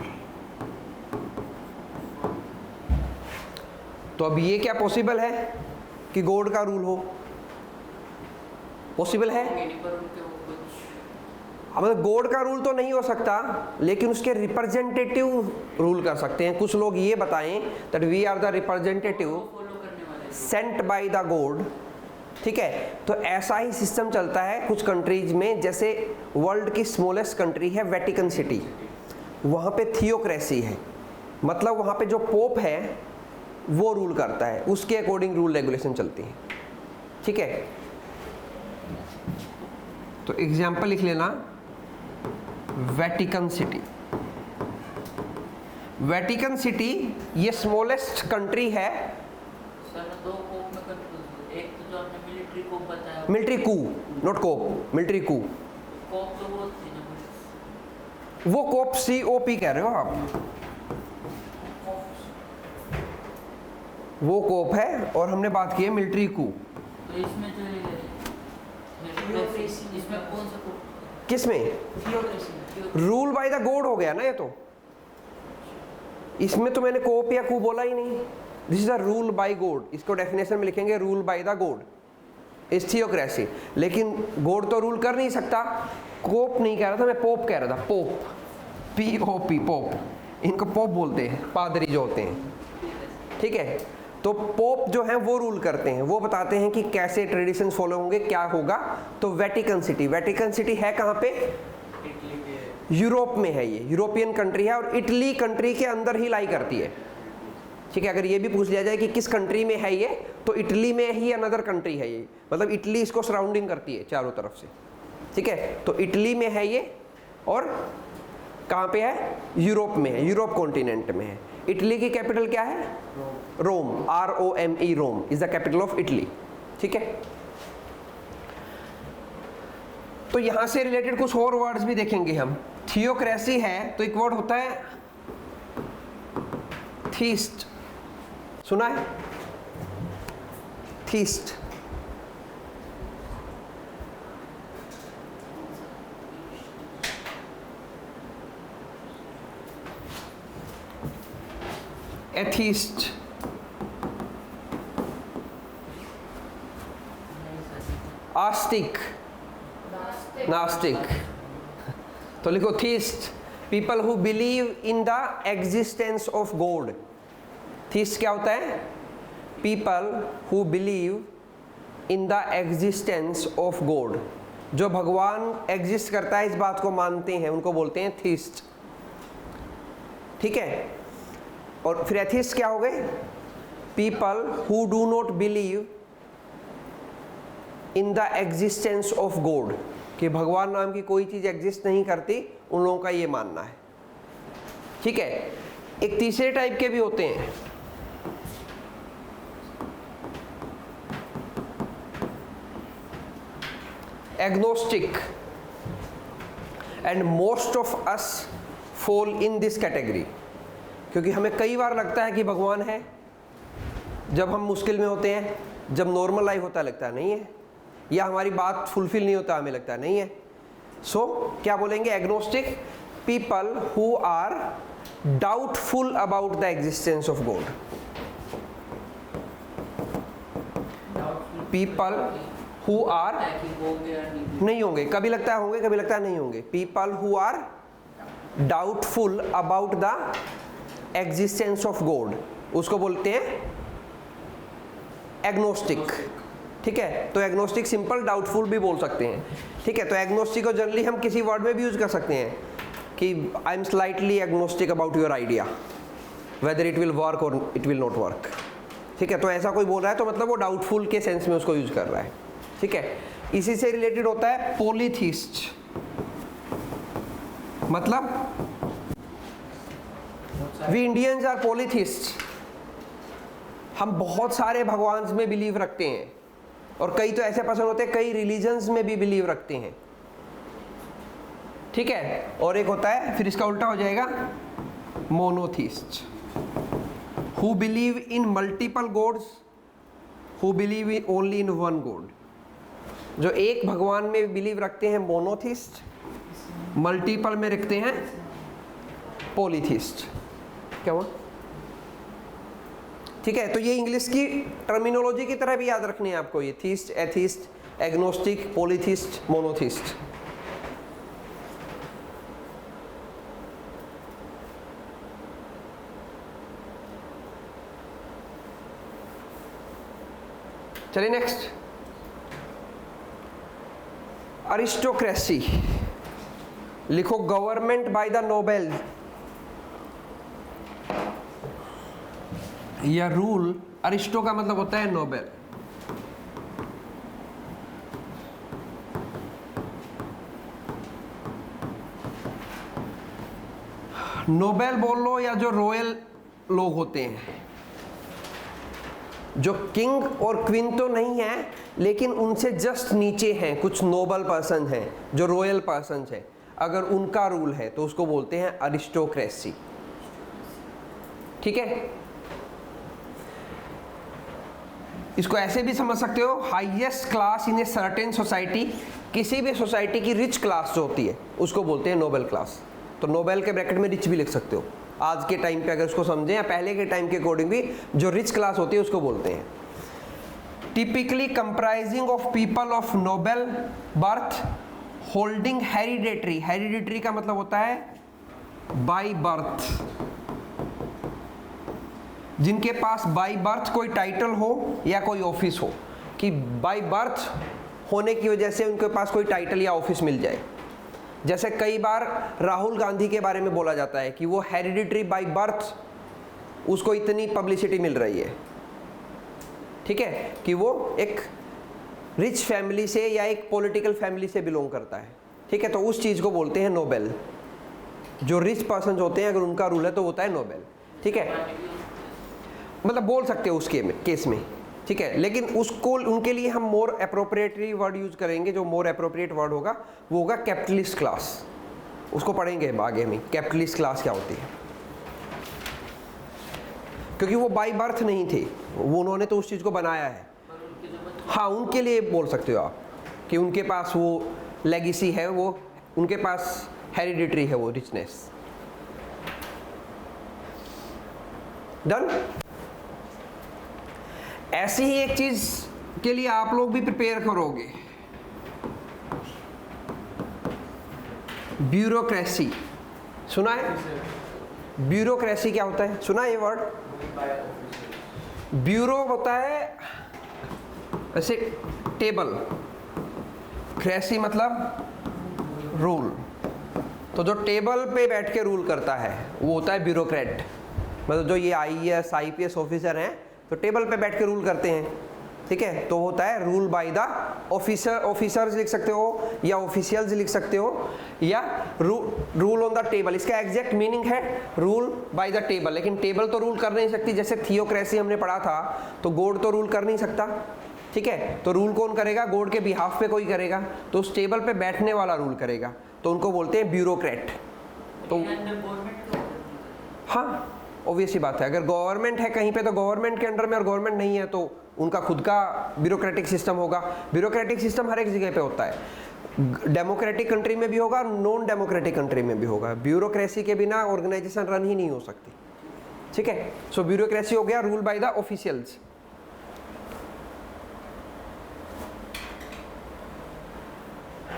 तो अब ये क्या पॉसिबल है कि गॉड का रूल हो? पॉसिबल है? मतलब गॉड का रूल तो नहीं हो सकता, लेकिन उसके रिप्रेजेंटेटिव रूल कर सकते हैं। कुछ लोग ये बताएं that we are the representative sent by the God, ठीक है। तो ऐसा ही सिस्टम चलता है कुछ कंट्रीज में, जैसे वर्ल्ड की स्मॉलेस्ट कंट्री है वेटिकन सिटी, वहाँ पे थियोक्रेसी है, मतलब वहाँ पे जो पोप है वो रूल करता है, उसके अकॉर्डिंग रूल रेगुलेशन चलती है, ठीक है। तो एग्जाम्पल लिख लेना, वेटिकन सिटी। वेटिकन सिटी ये स्मॉलेस्ट कंट्री है। सर दो कोप में कंफ्यूज, एक तो जो आपने मिलिट्री कोप बताया, military coup, not cope, military coup. Cope तो वो थी ना, वो कोप COP कह रहे हो आप, वो कोप है, और हमने बात की है मिलिट्री कू। तो इसमें जो इसमें कौन सा कोप? किसमें? रूल बाय द गॉड हो गया ना ये तो, इसमें तो मैंने कोप या कू बोला ही नहीं। This is a rule by God, इसको डेफिनेशन में लिखेंगे rule by the God is theocracy. लेकिन गॉड तो रूल कर नहीं सकता। कोप नहीं कह रहा था मैं, पोप कह रहा था, पोप, POP, पोप। इनको पोप बोलते हैं, पादरी जो होते हैं, ठीक है। तो पोप जो है वो रूल करते हैं, वो बताते हैं कि कैसे ट्रेडिशंस फॉलो होंगे, क्या होगा। तो वेटिकन सिटी, वेटिकन सिटी है कहाँ पे? यूरोप में है, ये यूरोपियन कंट्री है और इटली कंट्री के अंदर ही लाई करती है। ठीक है, अगर ये भी पूछ लिया जाए कि किस कंट्री में है ये, तो इटली में ही अनदर कंट्री है ये, मतलब इटली इसको सराउंडिंग करती है चारों तरफ से। ठीक है, तो इटली में है ये, और कहाँ पे है? यूरोप में है, यूरोप कॉन्टिनेंट में है। इटली की कैपिटल क्या है? Rome, ROME, Rome is the capital of Italy. ठीक है, तो यहां से रिलेटेड कुछ और वर्ड्स भी देखेंगे हम। थियोक्रेसी है तो एक वर्ड होता है थीस्ट, सुना है? थीस्ट, एथीस्ट, आस्तिक, नास्तिक। तो लिखो theist, people who believe in the existence of God. Theist क्या होता है? People who believe in the existence of God, जो भगवान एग्जिस्ट करता है इस बात को मानते हैं, उनको बोलते हैं थीस्ट। ठीक है, और फिर एथिस्ट क्या हो गए? People who do not believe in the existence of God, कि भगवान नाम की कोई चीज एग्जिस्ट नहीं करती, उन लोगों का ये मानना है। ठीक है, एक तीसरे टाइप के भी होते हैं, agnostic, and most of us fall in this category, क्योंकि हमें कई बार लगता है कि भगवान है, जब हम मुश्किल में होते हैं, जब नॉर्मल लाइफ होता है लगता है नहीं है, या हमारी बात फुलफिल नहीं होता हमें लगता है नहीं है। सो क्या बोलेंगे? Agnostic, people who are doubtful about the existence of God. People who are नहीं होंगे, कभी लगता है होंगे, कभी लगता है नहीं होंगे। People who are doubtful about the existence of God, उसको बोलते हैं एग्नोस्टिक। ठीक है, तो एग्नोस्टिक सिंपल डाउटफुल भी बोल सकते हैं। ठीक है, तो एग्नोस्टिक को जनरली हम किसी वर्ड में भी यूज कर सकते हैं कि I am slightly agnostic about your idea, whether it will work और इट विल नॉट वर्क। ठीक है, तो ऐसा कोई बोल रहा है तो मतलब वो डाउटफुल के सेंस में उसको यूज कर रहा है। ठीक है, इसी से रिलेटेड होता है पॉलीथीस्ट, मतलब वी इंडियंस आर पॉलीथीस्ट, हम बहुत सारे भगवान में बिलीव रखते हैं, और कई तो ऐसे पसंद होते हैं कई रिलीजन्स में भी बिलीव रखते हैं। ठीक है, और एक होता है, फिर इसका उल्टा हो जाएगा, monotheist, who believe in multiple gods, who believe in only in one god. जो एक भगवान में बिलीव रखते हैं मोनोथीस्ट, मल्टीपल में रखते हैं पॉलीथीस्ट। क्या हुआ? ठीक है, तो ये इंग्लिश की टर्मिनोलॉजी की तरह भी याद रखनी है आपको, ये थीस्ट, एथीस्ट, एग्नोस्टिक, पॉलीथीस्ट, मोनोथीस्ट। चलिए नेक्स्ट, अरिस्टोक्रेसी। लिखो गवर्नमेंट बाय द नोबेल या रूल। अरिस्टो का मतलब होता है नोबेल। नोबेल बोल लो या जो रॉयल लोग होते हैं, जो किंग और क्वीन तो नहीं है लेकिन उनसे जस्ट नीचे हैं, कुछ नोबल पर्सन हैं जो रॉयल पर्सन है, अगर उनका रूल है तो उसको बोलते हैं अरिस्टोक्रेसी। ठीक है, इसको ऐसे भी समझ सकते हो, highest class in a certain society, किसी भी सोसाइटी की रिच क्लास जो होती है उसको बोलते हैं नोबेल क्लास। तो नोबेल के ब्रैकेट में रिच भी लिख सकते हो, आज के टाइम पे अगर उसको समझें, या पहले के टाइम के अकॉर्डिंग भी जो रिच क्लास होती है उसको बोलते हैं। Typically comprising of people of Nobel birth holding hereditary, hereditary का मतलब होता है बाय बर्थ, जिनके पास बाय बर्थ कोई टाइटल हो या कोई ऑफिस हो, कि बाय बर्थ होने की वजह से उनके पास कोई टाइटल या ऑफिस मिल जाए। जैसे कई बार राहुल गांधी के बारे में बोला जाता है कि वो हेरिडिटरी बाय बर्थ उसको इतनी पब्लिसिटी मिल रही है, ठीक है, कि वो एक रिच फैमिली से या एक पॉलिटिकल फैमिली से बिलोंग करता है, ठीक है, तो उस चीज़ को बोलते हैं नोबेल। जो रिच पर्सन होते हैं अगर उनका रूल है तो होता है नोबेल, ठीक है, मतलब बोल सकते हो उसके केस में, ठीक है, लेकिन उसको उनके लिए हम मोर अप्रोप्रिएटली वर्ड यूज करेंगे। जो मोर अप्रोप्रिएट वर्ड होगा वो होगा कैपिटलिस्ट क्लास। उसको पढ़ेंगे आगे में कैपिटलिस्ट क्लास क्या होती है, क्योंकि वो बाय बर्थ नहीं थे, वो उन्होंने तो उस चीज़ को बनाया है। हाँ, उनके लिए बोल सकते हो आप कि उनके पास वो लेगेसी है, वो उनके पास हेरिडिटरी है वो रिचनेस। डन। ऐसी ही एक चीज के लिए आप लोग भी प्रिपेयर करोगे, ब्यूरोक्रेसी। सुना है ब्यूरोक्रेसी क्या होता है? सुना है ये वर्ड? ब्यूरो होता है ऐसे टेबल, क्रेसी मतलब रूल। तो जो टेबल पे बैठ के रूल करता है वो होता है ब्यूरोक्रेट। मतलब जो ये IAS IPS ऑफिसर हैं तो टेबल पे बैठ के रूल करते हैं, ठीक है, तो होता है rule by the officer. Officers लिख सकते हो या ऑफिशियल्स लिख सकते हो, या रूल ऑन द टेबल। इसका एग्जैक्ट मीनिंग है रूल बाय द टेबल। लेकिन टेबल तो रूल कर नहीं सकती, जैसे थियोक्रेसी हमने पढ़ा था, तो गॉड तो रूल कर नहीं सकता, ठीक है, तो रूल कौन करेगा? गॉड के बिहाफ पे कोई करेगा, तो उस टेबल पे बैठने वाला रूल करेगा, तो उनको बोलते हैं ब्यूरोक्रेट। तो हाँ, ऑब्वियस ही बात है, अगर गवर्नमेंट है कहीं पे तो गवर्नमेंट के अंडर में, और गवर्नमेंट नहीं है तो उनका खुद का ब्यूरोक्रेटिक सिस्टम होगा। ब्यूरोक्रेटिक सिस्टम हर एक जगह पे होता है, डेमोक्रेटिक कंट्री में भी होगा, नॉन डेमोक्रेटिक कंट्री में भी होगा। ब्यूरोक्रेसी के बिना ऑर्गेनाइजेशन रन ही नहीं हो सकती, ठीक है। सो ब्यूरोक्रेसी हो गया rule by the officials.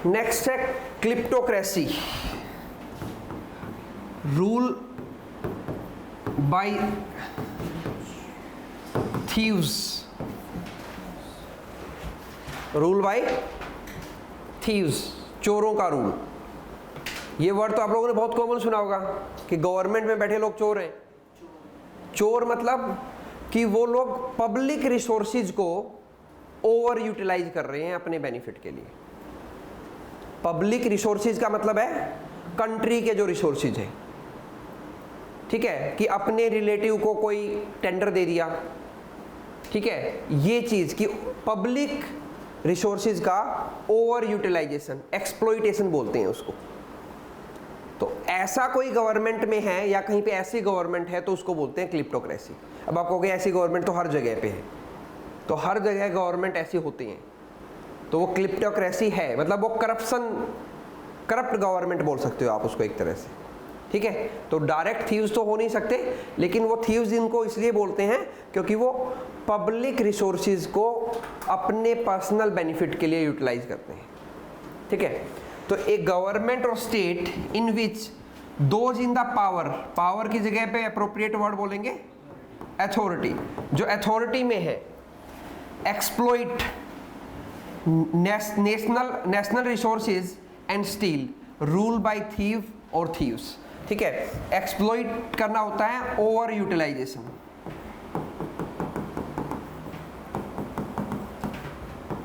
Next है kleptocracy, rule by thieves. Rule by thieves, चोरों का रूल। ये वर्ड तो आप लोगों ने बहुत कॉमन सुना होगा कि गवर्नमेंट में बैठे लोग चोर हैं। चोर मतलब कि वो लोग पब्लिक रिसोर्सेज को ओवर यूटिलाइज कर रहे हैं अपने बेनिफिट के लिए। पब्लिक रिसोर्सेज का मतलब है कंट्री के जो रिसोर्सेज हैं, ठीक है, कि अपने रिलेटिव को कोई टेंडर दे दिया, ठीक है, ये चीज कि पब्लिक रिसोर्सेज का ओवर यूटिलाइजेशन, एक्सप्लॉइटेशन बोलते हैं उसको। तो ऐसा कोई गवर्नमेंट में है या कहीं पे ऐसी गवर्नमेंट है तो उसको बोलते हैं क्लिप्टोक्रेसी। अब आप कहोगे ऐसी गवर्नमेंट तो हर जगह पे है, तो हर जगह गवर्नमेंट ऐसी होती हैं, तो वो क्लिप्टोक्रेसी है, मतलब वो करप्ट गवर्नमेंट बोल सकते हो आप उसको एक तरह से, ठीक है। तो डायरेक्ट थीव्स तो हो नहीं सकते, लेकिन वो थीव्स इनको इसलिए बोलते हैं क्योंकि वो पब्लिक रिसोर्सेज को अपने पर्सनल बेनिफिट के लिए यूटिलाइज करते हैं, ठीक है। तो एक गवर्नमेंट और state in which those in the power, power की जगह पे अप्रोप्रिएट वर्ड बोलेंगे अथॉरिटी, जो अथॉरिटी में है, exploit national resources and steal, rule by thief और थीव्स, ठीक है। एक्सप्लॉइट करना होता है over utilization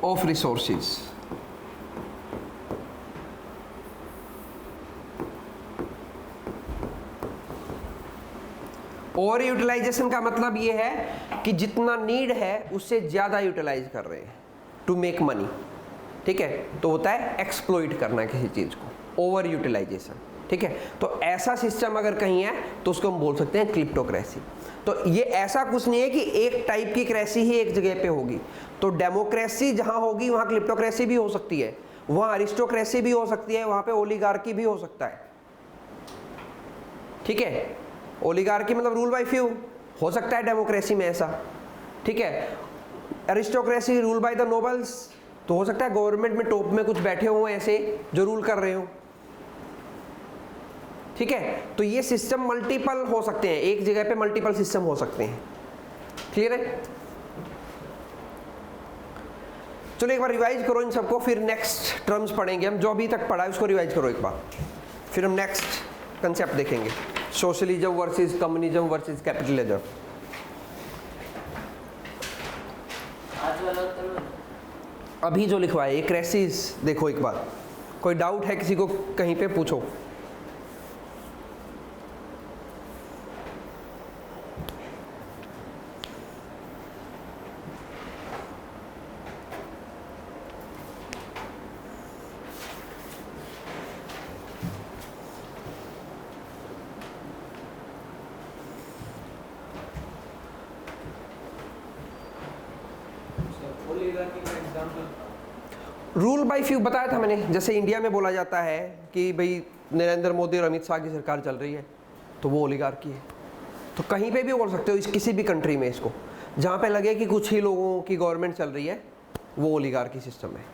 of resources. Over utilization का मतलब ये है कि जितना नीड है उससे ज्यादा यूटिलाइज कर रहे हैं टू मेक मनी, ठीक है, तो होता है एक्सप्लॉइट करना किसी चीज को, ओवर यूटिलाइजेशन, ठीक है। तो ऐसा सिस्टम अगर कहीं है तो उसको हम बोल सकते हैं क्लिप्टोक्रेसी। तो ये ऐसा कुछ नहीं है कि एक टाइप की क्रेसी ही एक जगह पे होगी। तो डेमोक्रेसी जहां होगी वहां क्लिप्टोक्रेसी भी हो सकती है, वहां अरिस्टोक्रेसी भी हो सकती है, वहां पे ओलिगार्की भी हो सकता है, ठीक है। ओलिगार्की मतलब रूल बाय फ्यू, हो सकता है डेमोक्रेसी में ऐसा, ठीक है। Aristocracy rule by the nobles, तो हो सकता है गवर्नमेंट में टॉप में कुछ बैठे हुए ऐसे जो रूल कर रहे हो, ठीक है। तो ये सिस्टम मल्टीपल हो सकते हैं, एक जगह पे मल्टीपल सिस्टम हो सकते हैं, क्लियर है। चलो एक बार रिवाइज करो इन सबको, फिर नेक्स्ट टर्म्स पढ़ेंगे हम, जो अभी तक पढ़ा है उसको रिवाइज करो एक बार, फिर हम नेक्स्ट कंसेप्ट देखेंगे। Socialism versus communism versus capitalism. आज वाला उत्तर अभी जो लिखवा है, एक क्राइसिस देखो एक बार, कोई डाउट है किसी को कहीं पे पूछो। रूल बाय फ्यू बताया था मैंने, जैसे इंडिया में बोला जाता है कि भाई नरेंद्र मोदी और अमित शाह की सरकार चल रही है तो वो ओलिगार्की है। तो कहीं पे भी बोल सकते हो, इस किसी भी कंट्री में इसको, जहाँ पे लगे कि कुछ ही लोगों की गवर्नमेंट चल रही है, वो ओलिगार्की सिस्टम है।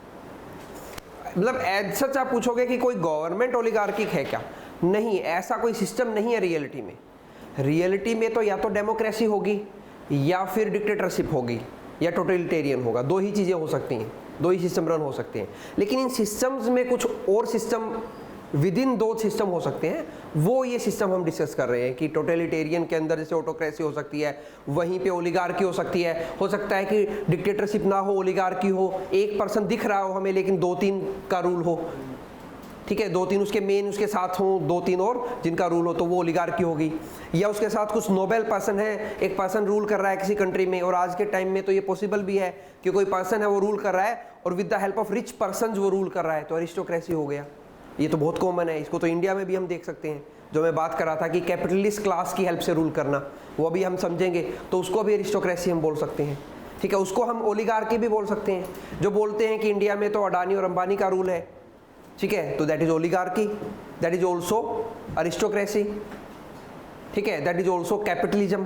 मतलब एज सच आप पूछोगे कि कोई गवर्नमेंट ओलिगार्किक है क्या, नहीं, ऐसा कोई सिस्टम नहीं है रियलिटी में। रियलिटी में तो या तो डेमोक्रेसी होगी या फिर डिक्टेटरशिप होगी या टोटलिटेरियन होगा, दो ही चीज़ें हो सकती हैं, दो ही सिस्टम रन हो सकते हैं। लेकिन इन सिस्टम्स में कुछ और सिस्टम विद इन दो सिस्टम हो सकते हैं, वो ये सिस्टम हम डिस्कस कर रहे हैं कि टोटलिटेरियन के अंदर जैसे ऑटोक्रेसी हो सकती है, वहीं पे ओलिगार्की हो सकती है। हो सकता है कि डिक्टेटरशिप ना हो, ओलिगार्की हो, एक पर्सन दिख रहा हो हमें लेकिन 2-3 का रूल हो, ठीक है, 2-3 उसके मेन उसके साथ हों, 2-3 और जिनका रूल हो, तो वो ओलिगार्की होगी। या उसके साथ कुछ नोबेल पर्सन है, एक पर्सन रूल कर रहा है किसी कंट्री में, और आज के टाइम में तो ये पॉसिबल भी है कि कोई पर्सन है वो रूल कर रहा है और with the help of rich person वो रूल कर रहा है, तो अरिस्टोक्रेसी हो गया। ये तो बहुत कॉमन है, इसको तो इंडिया में भी हम देख सकते हैं। जो मैं बात कर रहा था कि कैपिटलिस्ट क्लास की हेल्प से रूल करना, वो भी हम समझेंगे, तो उसको भी अरिस्टोक्रेसी हम बोल सकते हैं, ठीक है। उसको हम ओलिगार्की भी बोल सकते हैं। जो बोलते हैं कि इंडिया में तो अडानी और अंबानी का रूल है, ठीक है, तो that is oligarchy, that is also aristocracy, ठीक है, दैट इज ऑल्सो कैपिटलिज्म।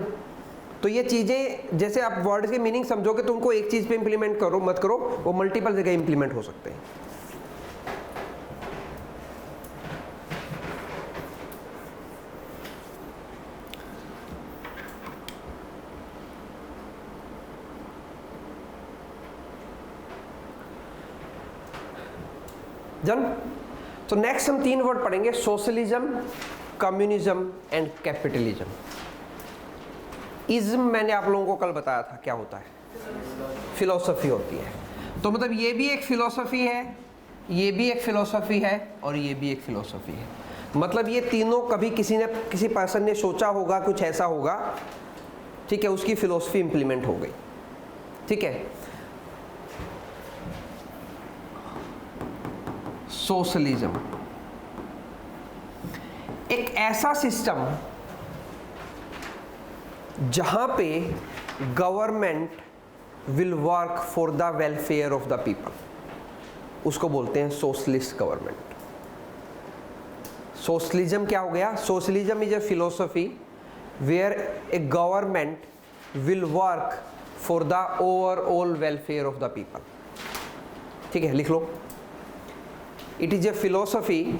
तो ये चीज़ें जैसे आप वर्ड के मीनिंग समझोगे तो उनको एक चीज़ पे इंप्लीमेंट करो मत करो, वो मल्टीपल जगह इंप्लीमेंट हो सकते हैं। जन तो नेक्स्ट हम 3 वर्ड पढ़ेंगे, socialism, communism and capitalism. Ism मैंने आप लोगों को कल बताया था क्या होता है, फिलोसफी होती है। तो मतलब ये भी एक फिलोसफी है, ये भी एक फिलोसफी है और ये भी एक फिलोसफी है। मतलब ये तीनों कभी किसी पर्सन ने सोचा होगा कुछ ऐसा होगा, ठीक है, उसकी फिलोसफी इंप्लीमेंट हो गई, ठीक है। सोशलिज्म एक ऐसा सिस्टम जहां पे government will work for the welfare of the people, उसको बोलते हैं सोशलिस्ट गवर्नमेंट। सोशलिज्म क्या हो गया, socialism is a philosophy where a government will work for the overall welfare of the people, ठीक है, लिख लो। इट इज ए फिलोसफी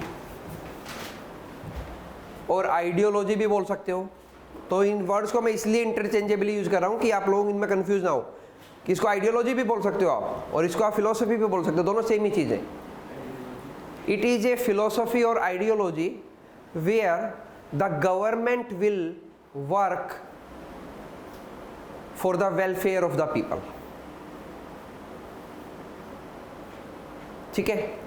और आइडियोलॉजी भी बोल सकते हो। तो इन वर्ड्स को मैं इसलिए इंटरचेंजेबली यूज कर रहा हूँ कि आप लोग इनमें कंफ्यूज ना हो, कि इसको आइडियोलॉजी भी बोल सकते हो आप और इसको आप फिलोसफी भी बोल सकते हो, दोनों सेम ही चीज़ है। इट इज ए फिलोसफी और ideology where the government will work for the welfare of the people, ठीक है।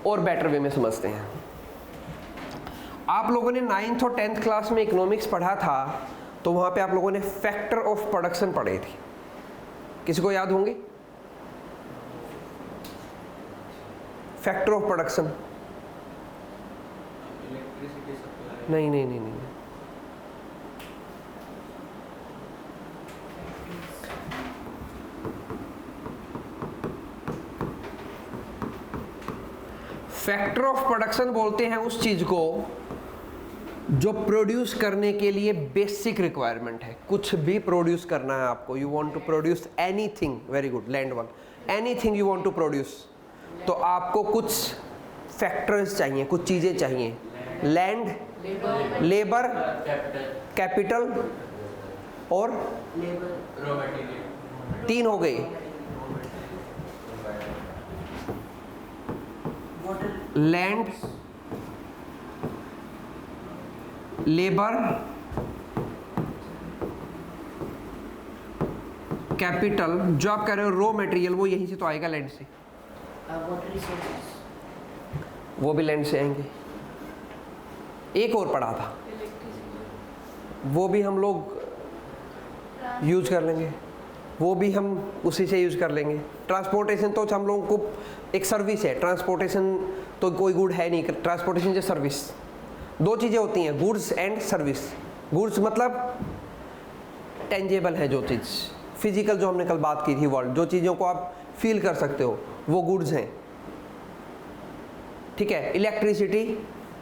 और बेटर वे में समझते हैं, आप लोगों ने 9th और 10th क्लास में इकोनॉमिक्स पढ़ा था, तो वहां पे आप लोगों ने फैक्टर ऑफ प्रोडक्शन पढ़े थे, किसी को याद होंगे? फैक्टर ऑफ प्रोडक्शन, नहीं नहीं नहीं नहीं, फैक्टर ऑफ प्रोडक्शन बोलते हैं उस चीज को जो प्रोड्यूस करने के लिए बेसिक रिक्वायरमेंट है। कुछ भी प्रोड्यूस करना है आपको, you want to produce anything, very good, land one, anything you want to produce, तो आपको कुछ फैक्टर्स चाहिए, कुछ चीज़ें चाहिए। लैंड, लेबर, कैपिटल और 3 हो गई, लैंड, लेबर, कैपिटल, जो आप कह रहे हो रॉ मटेरियल, वो यहीं से तो आएगा, लैंड से, वाटर रिसोर्सेस, वो भी लैंड से आएंगे। एक और पढ़ा था, वो भी हम लोग यूज कर लेंगे, वो भी हम उसी से यूज कर लेंगे। ट्रांसपोर्टेशन तो हम लोगों को एक सर्विस है, ट्रांसपोर्टेशन तो कोई गुड है नहीं, ट्रांसपोर्टेशन जो सर्विस, दो चीज़ें होती हैं, गुड्स एंड सर्विस। गुड्स मतलब टेंजेबल है जो चीज़, फिजिकल, जो हमने कल बात की थी, वर्ल्ड, जो चीज़ों को आप फील कर सकते हो, वो गुड्स हैं, ठीक है। इलेक्ट्रिसिटी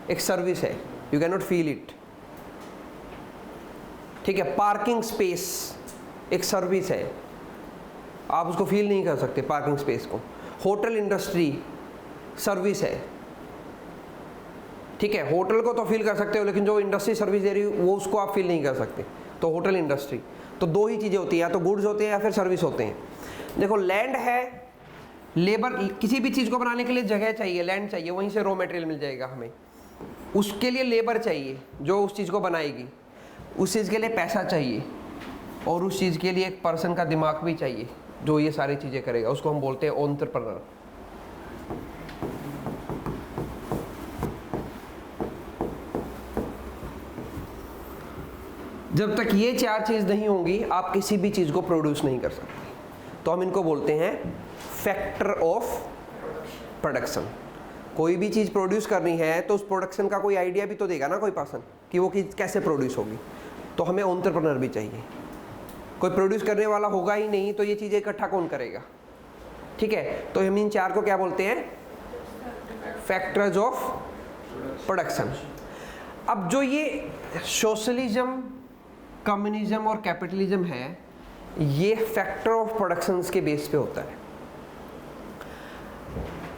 एक सर्विस है, you can not feel it, ठीक है। पार्किंग स्पेस एक सर्विस है, आप उसको फील नहीं कर सकते पार्किंग स्पेस को। होटल इंडस्ट्री सर्विस है, ठीक है। होटल को तो फील कर सकते हो, लेकिन जो इंडस्ट्री सर्विस दे रही है वो उसको आप फील नहीं कर सकते। तो होटल इंडस्ट्री, तो दो ही चीज़ें होती हैं, या तो गुड्स होते हैं या फिर सर्विस होते हैं। देखो लैंड है, लेबर, किसी भी चीज़ को बनाने के लिए जगह चाहिए, लैंड चाहिए, वहीं से रॉ मटेरियल मिल जाएगा हमें। उसके लिए लेबर चाहिए जो उस चीज़ को बनाएगी, उस चीज़ के लिए पैसा चाहिए, और उस चीज़ के लिए एक पर्सन का दिमाग भी चाहिए जो ये सारी चीज़ें करेगा, उसको हम बोलते हैं एंटरप्रेन्योर। जब तक ये चार चीज़ नहीं होंगी आप किसी भी चीज़ को प्रोड्यूस नहीं कर सकते। तो हम इनको बोलते हैं फैक्टर ऑफ प्रोडक्शन। कोई भी चीज़ प्रोड्यूस करनी है तो उस प्रोडक्शन का कोई आइडिया भी तो देगा ना कोई पर्सन, कि वो चीज़ कैसे प्रोड्यूस होगी। तो हमें एंटरप्रेन्योर भी चाहिए, कोई प्रोड्यूस करने वाला होगा ही नहीं तो ये चीज़ें इकट्ठा कौन करेगा, ठीक है। तो हम इन चार को क्या बोलते हैं, फैक्टर्स ऑफ प्रोडक्शन। अब जो ये सोशलिज्म, कम्युनिज्म और कैपिटलिज्म है, ये फैक्टर ऑफ प्रोडक्शंस के बेस पे होता है।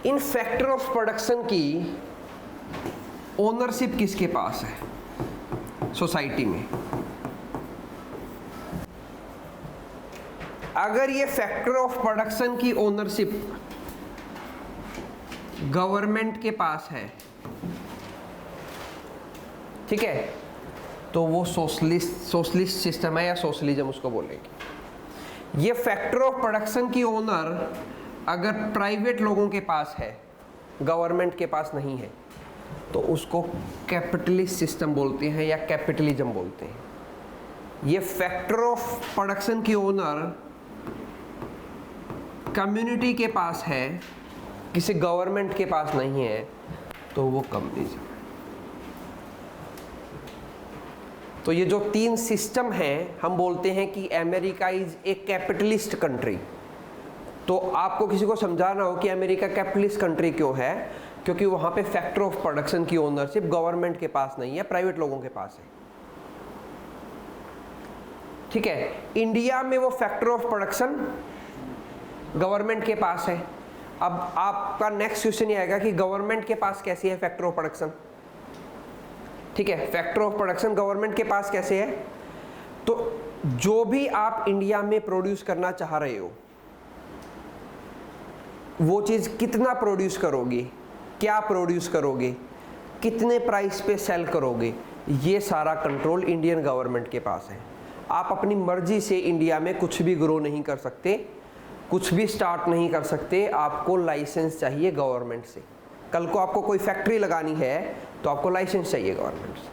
इन फैक्टर ऑफ प्रोडक्शन की ओनरशिप किसके पास है सोसाइटी में। अगर ये फैक्टर ऑफ प्रोडक्शन की ओनरशिप गवर्नमेंट के पास है, ठीक है, तो वो सोशलिस्ट सिस्टम है या सोशलिज्म उसको बोलेंगे। ये फैक्टर ऑफ प्रोडक्शन की ओनर अगर प्राइवेट लोगों के पास है, गवर्नमेंट के पास नहीं है, तो उसको कैपिटलिस्ट सिस्टम बोलते हैं या कैपिटलिज्म बोलते हैं। ये फैक्टर ऑफ प्रोडक्शन की ओनर कम्युनिटी के पास है, किसी गवर्नमेंट के पास नहीं है, तो वो कम्युनिज्म। तो ये जो तीन सिस्टम हैं, हम बोलते हैं कि America is a capitalist country. तो आपको किसी को समझाना हो कि अमेरिका कैपिटलिस्ट कंट्री क्यों है, क्योंकि वहाँ पे फैक्टर ऑफ प्रोडक्शन की ओनरशिप गवर्नमेंट के पास नहीं है, प्राइवेट लोगों के पास है, ठीक है। इंडिया में वो फैक्टर ऑफ प्रोडक्शन गवर्नमेंट के पास है। अब आपका नेक्स्ट क्वेश्चन ये आएगा कि गवर्नमेंट के पास कैसी है फैक्टर ऑफ प्रोडक्शन, ठीक है। फैक्टर ऑफ प्रोडक्शन गवर्नमेंट के पास कैसे है, तो जो भी आप इंडिया में प्रोड्यूस करना चाह रहे हो, वो चीज़ कितना प्रोड्यूस करोगे, क्या प्रोड्यूस करोगे, कितने प्राइस पे सेल करोगे, ये सारा कंट्रोल इंडियन गवर्नमेंट के पास है। आप अपनी मर्जी से इंडिया में कुछ भी ग्रो नहीं कर सकते, कुछ भी स्टार्ट नहीं कर सकते, आपको लाइसेंस चाहिए गवर्नमेंट से। कल को आपको कोई फैक्ट्री लगानी है तो आपको लाइसेंस चाहिए गवर्नमेंट से,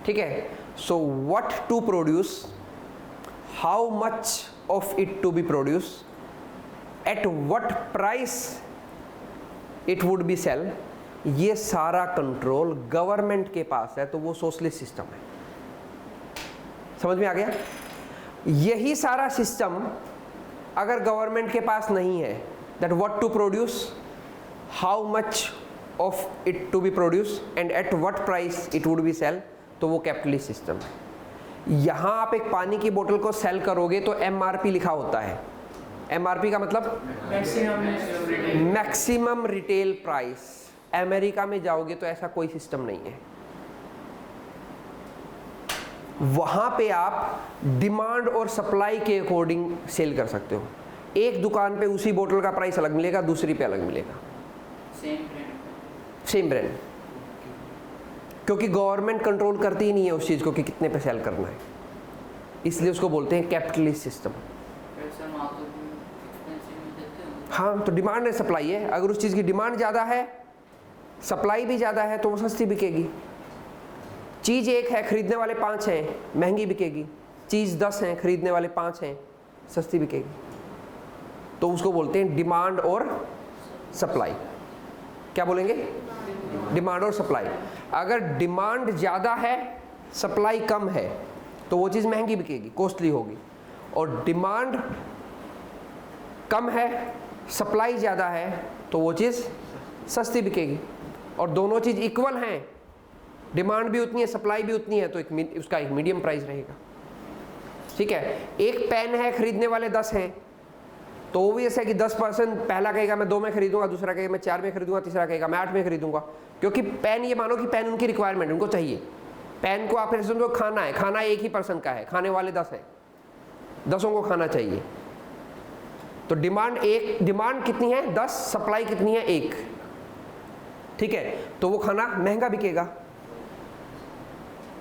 ठीक है। So what to produce, how much of it to be produce, at what price it would be sell, ये सारा कंट्रोल गवर्नमेंट के पास है। तो वो सोशलिस्ट सिस्टम है। समझ में आ गया। यही सारा सिस्टम अगर गवर्नमेंट के पास नहीं है, that what to produce, how much of it to be produce and at what price it would be sell, तो वो कैपिटलिस्ट सिस्टम है। यहाँ आप एक पानी की बोतल को सेल करोगे तो MRP लिखा होता है। MRP का मतलब मैक्सिमम रिटेल प्राइस। अमेरिका में जाओगे तो ऐसा कोई सिस्टम नहीं है। वहां पे आप डिमांड और सप्लाई के अकॉर्डिंग सेल कर सकते हो। एक दुकान पे उसी बोतल का प्राइस अलग मिलेगा, दूसरी पे अलग मिलेगा, सेम ब्रांड। क्योंकि गवर्नमेंट कंट्रोल करती ही नहीं है उस चीज़ को कि कितने पे सेल करना है, इसलिए उसको बोलते हैं कैपिटलिस्ट सिस्टम। पैसा वहाँ तो एक्सपेंसिव में देते हैं। हाँ, तो डिमांड एंड सप्लाई है, अगर उस चीज़ की डिमांड ज़्यादा है, सप्लाई भी ज़्यादा है, तो वो सस्ती बिकेगी। चीज़ एक है, खरीदने वाले 5 हैं, महंगी बिकेगी। चीज़ 10 हैं, खरीदने वाले 5 हैं, सस्ती बिकेगी। तो उसको बोलते हैं डिमांड और सप्लाई। क्या बोलेंगे? डिमांड और सप्लाई। अगर डिमांड ज़्यादा है, सप्लाई कम है, तो वो चीज़ महंगी बिकेगी, कॉस्टली होगी। और डिमांड कम है, सप्लाई ज़्यादा है, तो वो चीज़ सस्ती बिकेगी। और दोनों चीज़ इक्वल हैं, डिमांड भी उतनी है, सप्लाई भी उतनी है, तो उसका एक मीडियम प्राइस रहेगा। ठीक है, एक पेन है, खरीदने वाले 10 हैं, तो वो भी ऐसा है कि 10%, पहला कहेगा मैं 2 में खरीदूंगा, दूसरा कहेगा मैं 4 में खरीदूंगा, तीसरा कहेगा मैं 8 में खरीदूंगा। क्योंकि पेन, ये मानो कि पेन उनकी रिक्वायरमेंट, उनको चाहिए। पेन को आप समझो खाना है, खाना एक ही पर्सन का है, खाने वाले 10 हैं, 10 को खाना चाहिए। तो डिमांड कितनी है? 10, सप्लाई कितनी है? 1। ठीक है, तो वो खाना महंगा बिकेगा।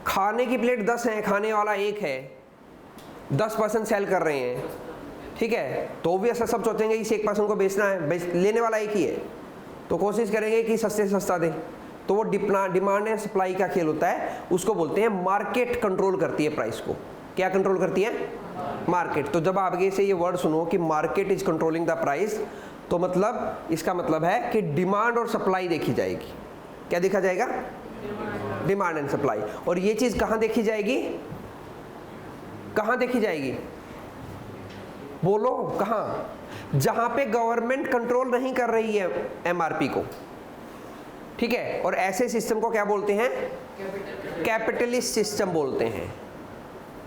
खाने की प्लेट 10 है, खाने वाला 1 है, 10% सेल कर रहे हैं। ठीक है, तो भी ऐसा सब सोचेंगे कि 1% को बेचना है, लेने वाला एक ही है, तो कोशिश करेंगे कि सस्ते से सस्ता दे। तो वो डिमांड एंड सप्लाई का खेल होता है, उसको बोलते हैं मार्केट कंट्रोल करती है प्राइस को। क्या कंट्रोल करती है? मार्केट। तो जब आगे से ये वर्ड सुनो कि market is controlling the price, तो मतलब इसका मतलब है कि डिमांड और सप्लाई देखी जाएगी। क्या देखा जाएगा? Demand and supply. और ये चीज़ कहाँ देखी जाएगी? कहाँ देखी जाएगी? बोलो कहाँ? जहाँ पे गवर्नमेंट कंट्रोल नहीं कर रही है एमआरपी को। ठीक है, और ऐसे सिस्टम को क्या बोलते हैं? कैपिटलिस्ट सिस्टम बोलते हैं।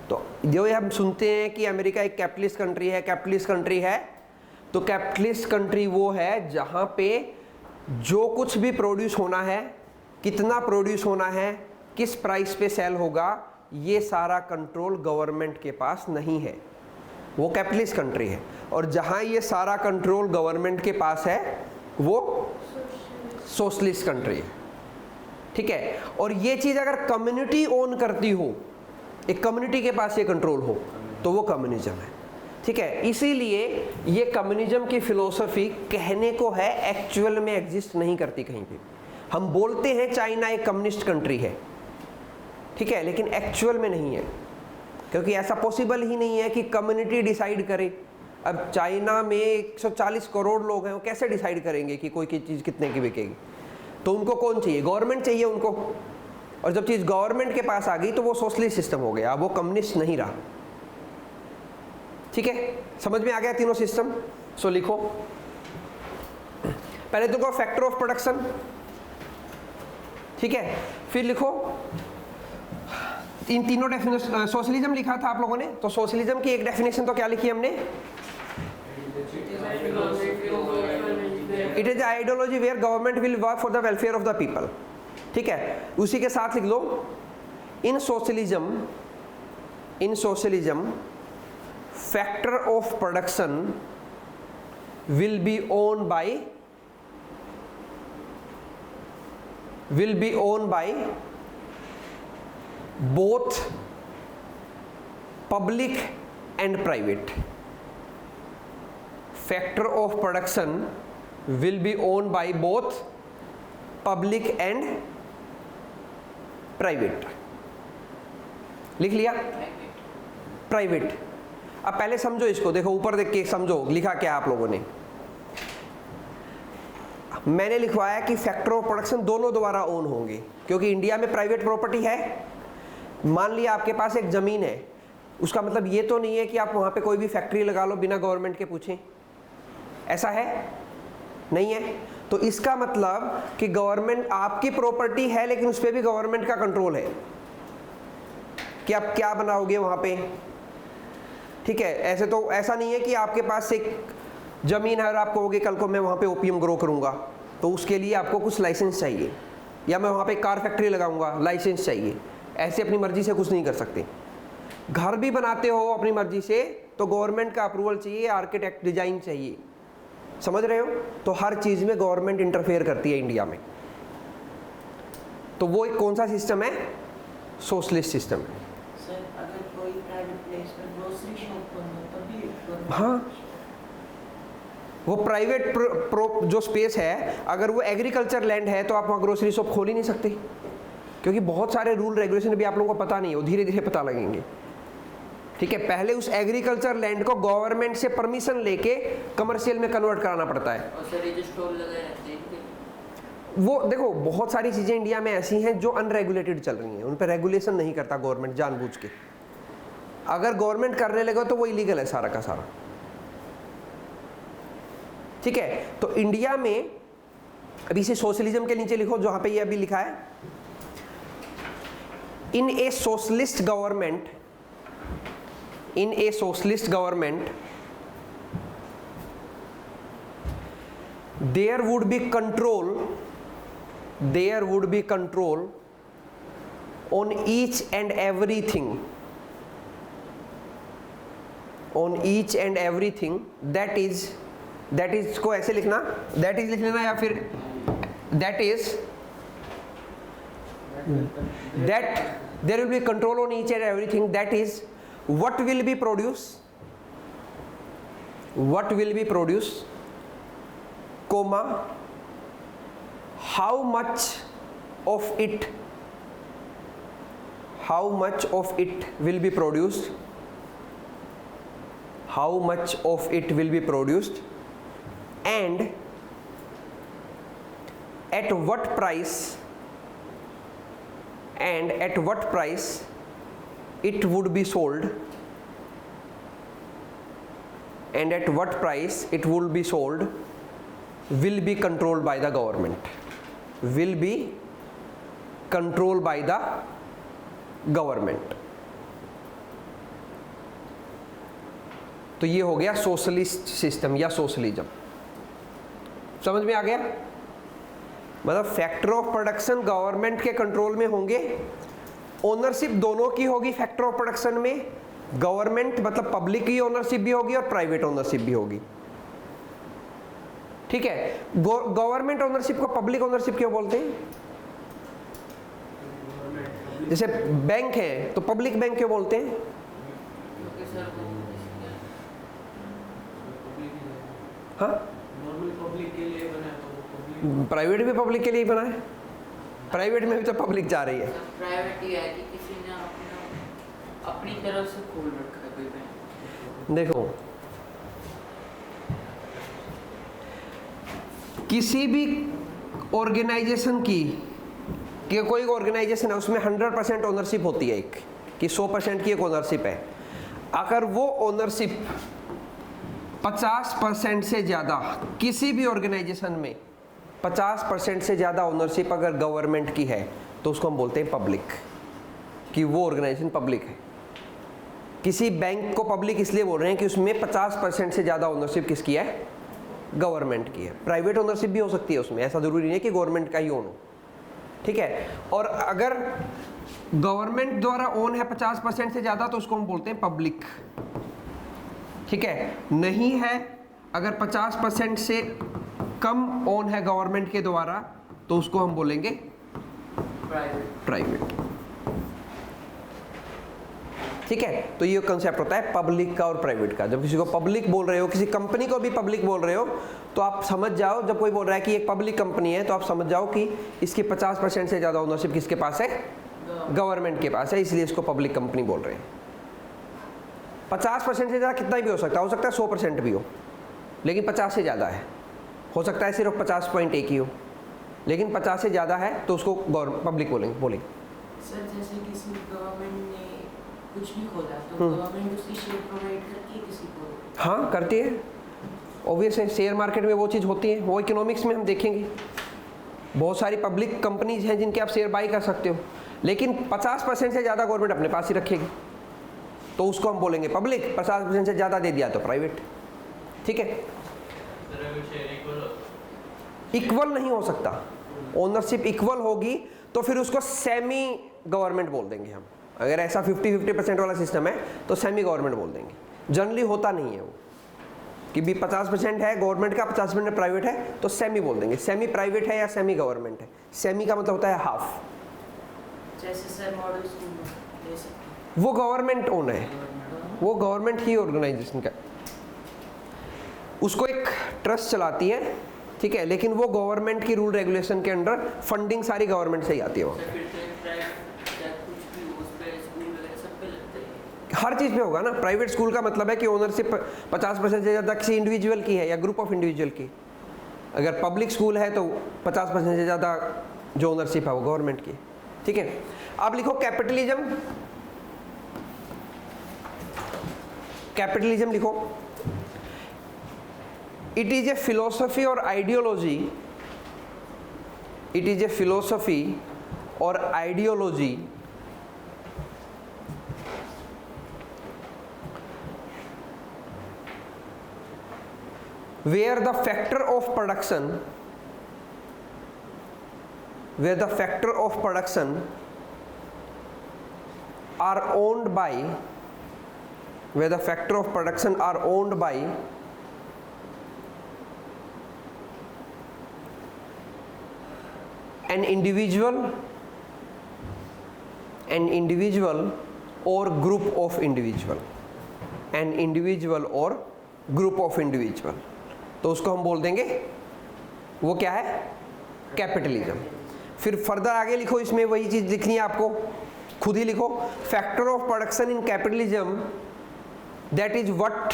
तो जो हम सुनते हैं कि अमेरिका एक कैपिटलिस्ट कंट्री है, कैपिटलिस्ट कंट्री है, तो कैपिटलिस्ट कंट्री वो है जहाँ पे जो कुछ भी प्रोड्यूस होना है, कितना प्रोड्यूस होना है, किस प्राइस पे सेल होगा, ये सारा कंट्रोल गवर्नमेंट के पास नहीं है, वो कैपिटलिस्ट कंट्री है। और जहाँ ये सारा कंट्रोल गवर्नमेंट के पास है, वो सोशलिस्ट कंट्री है। ठीक है, और ये चीज़ अगर कम्युनिटी ओन करती हो, एक कम्युनिटी के पास ये कंट्रोल हो, तो वो कम्युनिज्म है। ठीक है, इसीलिए ये कम्युनिज्म की फिलोसफी कहने को है, एक्चुअल में एग्जिस्ट नहीं करती कहीं भी। हम बोलते हैं चाइना एक कम्युनिस्ट कंट्री है, ठीक है, लेकिन एक्चुअल में नहीं है, क्योंकि ऐसा पॉसिबल ही नहीं है कि कम्युनिटी डिसाइड करे। अब चाइना में 140 करोड़ लोग हैं, वो कैसे डिसाइड करेंगे कि कोई चीज़ कितने की बिकेगी? तो उनको कौन चाहिए? गवर्नमेंट चाहिए उनको। और जब चीज़ गवर्नमेंट के पास आ गई तो वो सोशलिस्ट सिस्टम हो गया, वो कम्युनिस्ट नहीं रहा। ठीक है, समझ में आ गया तीनों सिस्टम? सो लिखो, पहले तो फैक्टर ऑफ प्रोडक्शन, ठीक है, फिर लिखो इन तीनों डेफिनेशन। सोशलिज्म लिखा था आप लोगों ने, तो सोशलिज्म की एक डेफिनेशन तो क्या लिखी हमने? It is ideology where government will work for the welfare of the people. ठीक है, उसी के साथ लिख लो in socialism factor of production will be own by both public and private. Factor of production will be owned by both public and private. लिख लिया? प्राइवेट। अब पहले समझो इसको, देखो ऊपर देख के समझो लिखा क्या आप लोगों ने। मैंने लिखवाया कि फैक्टर ऑफ प्रोडक्शन दोनों द्वारा ओन होंगे, क्योंकि इंडिया में प्राइवेट प्रॉपर्टी है। मान लिया आपके पास एक ज़मीन है, उसका मतलब ये तो नहीं है कि आप वहाँ पे कोई भी फैक्ट्री लगा लो बिना गवर्नमेंट के पूछें, ऐसा है? नहीं है। तो इसका मतलब कि गवर्नमेंट, आपकी प्रॉपर्टी है लेकिन उस पर भी गवर्नमेंट का कंट्रोल है कि आप क्या बनाओगे वहाँ पे। ठीक है, ऐसे तो ऐसा नहीं है कि आपके पास एक ज़मीन है और आप कहोगे कल को मैं वहाँ पे ओपीएम ग्रो करूँगा, तो उसके लिए आपको कुछ लाइसेंस चाहिए, या मैं वहाँ पे कार फैक्ट्री लगाऊँगा, लाइसेंस चाहिए। ऐसे अपनी मर्जी से कुछ नहीं कर सकते। घर भी बनाते हो अपनी मर्जी से तो गवर्नमेंट का अप्रूवल चाहिए, आर्किटेक्ट डिजाइन चाहिए, समझ रहे हो? तो हर चीज़ में गवर्नमेंट इंटरफेयर करती है इंडिया में। तो वो एक कौन सा सिस्टम है? सोशलिस्ट सिस्टम है। सर अगर कोई प्राइवेट प्लेस में ग्रोसरी शॉप खोलना हो तभी government- हाँ, वो प्राइवेट जो स्पेस है, अगर वो एग्रीकल्चर लैंड है तो आप वहाँ ग्रोसरी शॉप खोल ही नहीं सकते, क्योंकि बहुत सारे रूल रेगुलेशन भी आप लोगों को पता नहीं है, वो धीरे धीरे पता लगेंगे। ठीक है, पहले उस एग्रीकल्चर लैंड को गवर्नमेंट से परमिशन लेके कमर्शियल में कन्वर्ट कराना पड़ता है। और सर ये जो स्टॉल लगाए रहते हैं इनके- वो देखो, बहुत सारी चीज़ें इंडिया में ऐसी हैं जो अनरेगुलेटेड चल रही हैं, उन पर रेगुलेशन नहीं करता गवर्नमेंट जानबूझ के। अगर गवर्नमेंट करने लगे तो वो इलीगल है सारा का सारा। ठीक है, तो इंडिया में अभी इसे सोशलिज्म के नीचे लिखो, जहां पे ये अभी लिखा है, in a socialist government, in a socialist government there would be control on each and everything, that is को ऐसे लिखना, that is लिख लेना, या फिर that there will be control on each and everything, that is what will be produced, comma, how much of it will be produced, and at what price it would be sold, will be controlled by the government, तो ये हो गया सोशलिस्ट सिस्टम या सोशलिज्म। समझ में आ गया? मतलब फैक्टर ऑफ प्रोडक्शन गवर्नमेंट के कंट्रोल में होंगे, ओनरशिप दोनों की होगी फैक्टर ऑफ प्रोडक्शन में, गवर्नमेंट मतलब पब्लिक की ओनरशिप भी होगी और प्राइवेट ओनरशिप भी होगी। ठीक है, गवर्नमेंट ओनरशिप को पब्लिक ओनरशिप क्यों बोलते हैं? जैसे बैंक है तो पब्लिक बैंक क्यों बोलते हैं? क्योंकि सर वो हाँ, प्राइवेट भी पब्लिक के लिए ही बना है, प्राइवेट में भी तो पब्लिक जा रही है। प्राइवेट ही है कि किसी ने अपनी तरफ से खोल रखा है कोई बैंक। देखो, किसी भी ऑर्गेनाइजेशन की, कि कोई ऑर्गेनाइजेशन है उसमें 100% ओनरशिप होती है, एक कि 100% की एक ओनरशिप है। अगर वो ओनरशिप 50% से ज़्यादा, किसी भी ऑर्गेनाइजेशन में 50% से ज़्यादा ओनरशिप अगर गवर्नमेंट की है तो उसको हम बोलते हैं पब्लिक, कि वो ऑर्गेनाइजेशन पब्लिक है। किसी बैंक को पब्लिक इसलिए बोल रहे हैं कि उसमें 50% से ज़्यादा ओनरशिप किसकी है? गवर्नमेंट की है। प्राइवेट ओनरशिप भी हो सकती है उसमें, ऐसा ज़रूरी नहीं है कि गवर्नमेंट का ही ओन हो। ठीक है, और अगर गवर्नमेंट द्वारा ओन है 50% से ज़्यादा तो उसको हम बोलते हैं पब्लिक। ठीक है, नहीं है अगर 50% से कम ओन है गवर्नमेंट के द्वारा तो उसको हम बोलेंगे प्राइवेट। ठीक है, तो ये कंसेप्ट होता है पब्लिक का और प्राइवेट का। जब किसी को पब्लिक बोल रहे हो, किसी कंपनी को भी पब्लिक बोल रहे हो, तो आप समझ जाओ, जब कोई बोल रहा है कि एक पब्लिक कंपनी है तो आप समझ जाओ कि इसकी 50% से ज़्यादा ओनरशिप किसके पास है? गवर्नमेंट के पास है, इसलिए इसको पब्लिक कंपनी बोल रहे हैं। 50% से ज़्यादा कितना भी हो सकता है 100% भी हो, लेकिन 50 से ज़्यादा है। हो सकता है सिर्फ 50.1 ही हो, लेकिन 50 से ज़्यादा है तो उसको पब्लिक बोलेंगे। सर जैसे किसी गवर्नमेंट ने कुछ भी खोला तो गवर्नमेंट उसकी शेयर प्रोवाइड करती है किसी को? हाँ, करती है, ऑब्वियस है। शेयर मार्केट में वो चीज़ होती है, वो इकोनॉमिक्स में हम देखेंगे। बहुत सारी पब्लिक कंपनीज हैं जिनके आप शेयर बाई कर सकते हो, लेकिन 50% से ज़्यादा गवर्नमेंट अपने पास ही रखेगी, तो उसको हम बोलेंगे पब्लिक। 50% से ज़्यादा दे दिया तो प्राइवेट। ठीक है, इक्वल नहीं हो सकता। ओनरशिप इक्वल होगी तो फिर उसको सेमी गवर्नमेंट बोल देंगे हम। अगर ऐसा 50-50% वाला सिस्टम है तो सेमी गवर्नमेंट बोल देंगे। जनरली होता नहीं है वो कि भी 50% है गवर्नमेंट का, 50% प्राइवेट है, तो सेमी बोल देंगे। सेमी प्राइवेट है या सेमी गवर्नमेंट है। सेमी का मतलब होता है हाफ, SSR मॉडल स्कूल ले सकते हैं। वो गवर्नमेंट ओन है, वो गवर्नमेंट ही ऑर्गेनाइजेशन का, उसको एक ट्रस्ट चलाती है, ठीक है, लेकिन वो गवर्नमेंट की रूल रेगुलेशन के अंडर फंडिंग सारी गवर्नमेंट से ही आती है वहाँ। हर चीज़ पे होगा ना। प्राइवेट स्कूल का मतलब है कि ओनरशिप 50% से ज़्यादा किसी इंडिविजुअल की है या ग्रुप ऑफ इंडिविजुअल की। अगर पब्लिक स्कूल है तो 50% से ज़्यादा जो ओनरशिप है वो गवर्नमेंट की, ठीक है। अब लिखो कैपिटलिज्म, कैपिटलिज्म लिखो। इट इज ए फिलोसफी और ideology, it is a philosophy और ideology where the factor of production, where the factor of production are owned by, where the factor of production are owned by an individual or group of individual, an individual or group of individual, तो उसको हम बोल देंगे वो क्या है, कैपिटलिज्म। फिर फर्दर आगे लिखो, इसमें वही चीज़ लिखनी है आपको, खुद ही लिखो। Factor of production in capitalism, that is what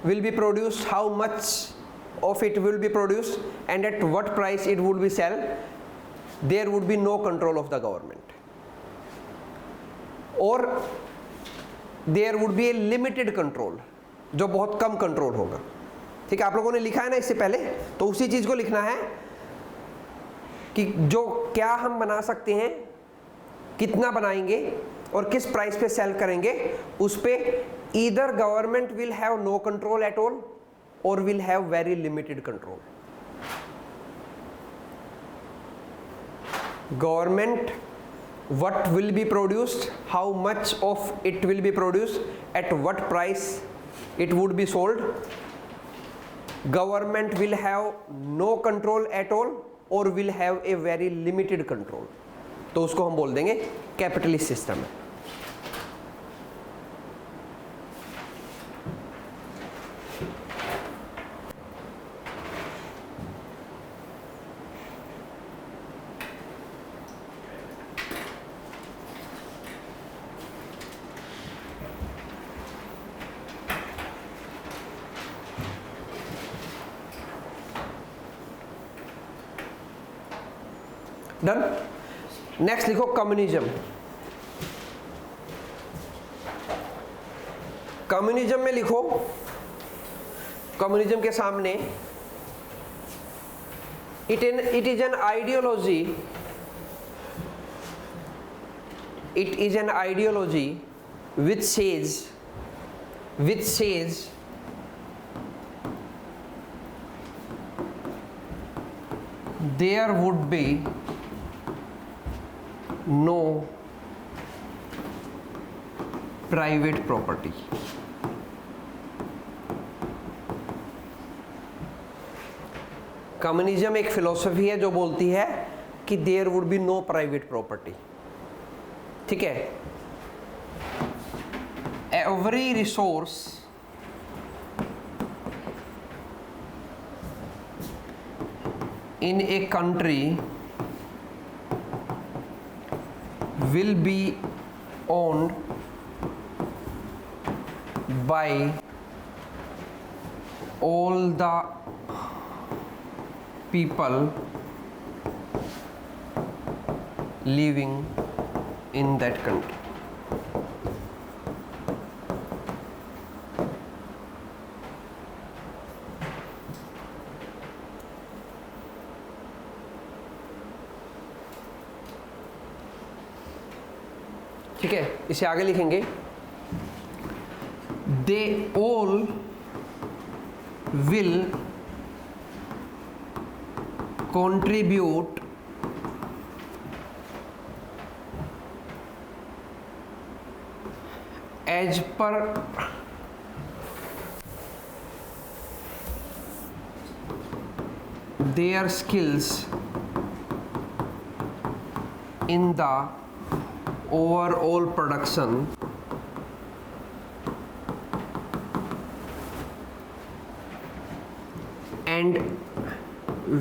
will be produce, how much of it will be produced and at what price it would be sell, there would be no control of the government, or there would be a limited control, जो बहुत कम कंट्रोल होगा। ठीक है, आप लोगों ने लिखा है ना इससे पहले, तो उसी चीज़ को लिखना है कि जो क्या हम बना सकते हैं, कितना बनाएंगे और किस प्राइस पे सेल करेंगे, उस पे either government will have no control at all or will have very limited control. Government, what will be produced, how much of it will be produced, at what price it would be sold, government will have no control at all or will have a very limited control, तो उसको हम बोल देंगे कैपिटलिस्ट सिस्टम है। डन। नेक्स्ट लिखो कम्युनिज्म। कम्युनिज्म में लिखो, कम्युनिज्म के सामने it is an ideology, it is an ideology which says there would be no private property. Communism एक फिलॉसफी है जो बोलती है कि there would be no private property. ठीक है, every resource in a country will be owned by all the people living in that country. ठीक है, इसे आगे लिखेंगे, they all will contribute as per their skills in the overall production and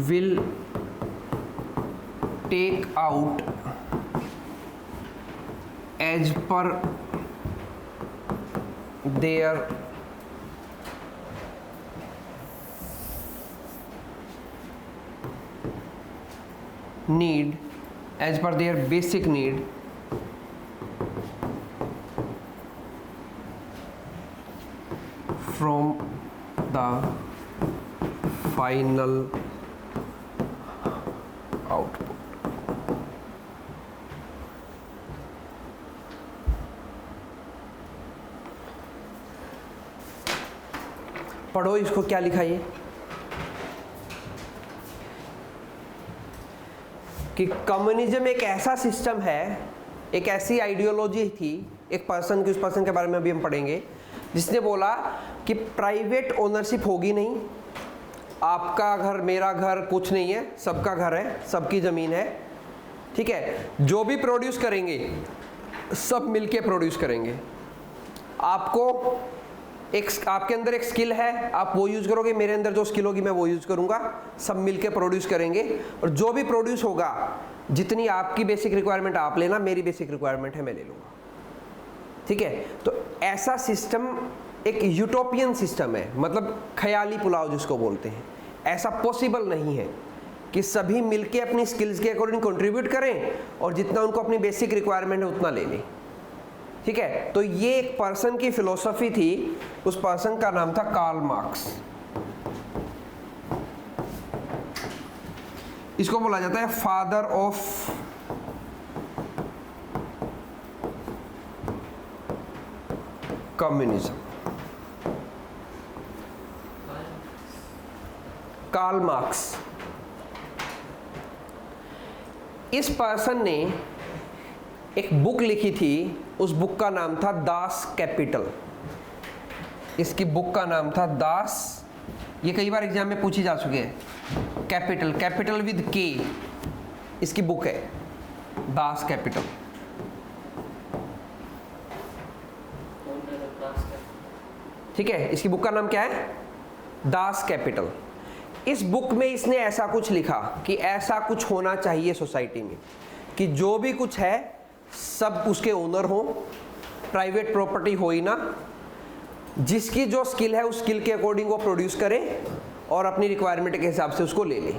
will take out as per their need, as per their basic need from the final output. पढ़ो इसको, क्या लिखा ये कि कम्युनिज्म एक ऐसा सिस्टम है, एक ऐसी आइडियोलॉजी थी एक पर्सन की, उस पर्सन के बारे में अभी हम पढ़ेंगे, जिसने बोला कि प्राइवेट ओनरशिप होगी नहीं, आपका घर मेरा घर कुछ नहीं है, सबका घर है, सबकी ज़मीन है, ठीक है। जो भी प्रोड्यूस करेंगे सब मिलके प्रोड्यूस करेंगे। आपको आपके अंदर एक स्किल है, आप वो यूज़ करोगे, मेरे अंदर जो स्किल होगी मैं वो यूज़ करूँगा, सब मिलके प्रोड्यूस करेंगे, और जो भी प्रोड्यूस होगा, जितनी आपकी बेसिक रिक्वायरमेंट आप लेना, मेरी बेसिक रिक्वायरमेंट है मैं ले लूँगा, ठीक है। तो ऐसा सिस्टम एक यूटोपियन सिस्टम है, मतलब ख्याली पुलाव जिसको बोलते हैं। ऐसा पॉसिबल नहीं है कि सभी मिलके अपनी स्किल्स के अकॉर्डिंग कंट्रीब्यूट करें और जितना उनको अपनी बेसिक रिक्वायरमेंट है उतना ले लें, ठीक है। तो ये एक पर्सन की फिलॉसफी थी, उस पर्सन का नाम था कार्ल मार्क्स। इसको बोला जाता है father of communism. Karl Marx, इस पर्सन ने एक बुक लिखी थी, उस बुक का नाम था दास कैपिटल। इसकी बुक का नाम था दास, ये कई बार एग्जाम में पूछी जा चुकी है, कैपिटल, कैपिटल विद के, इसकी बुक है दास कैपिटल। ठीक है, इसकी बुक का नाम क्या है? Das Kapital. इस बुक में इसने ऐसा कुछ लिखा कि ऐसा कुछ होना चाहिए सोसाइटी में कि जो भी कुछ है सब उसके ओनर हो, प्राइवेट प्रॉपर्टी हो ही ना, जिसकी जो स्किल है उस स्किल के अकॉर्डिंग वो प्रोड्यूस करे और अपनी रिक्वायरमेंट के हिसाब से उसको ले ले,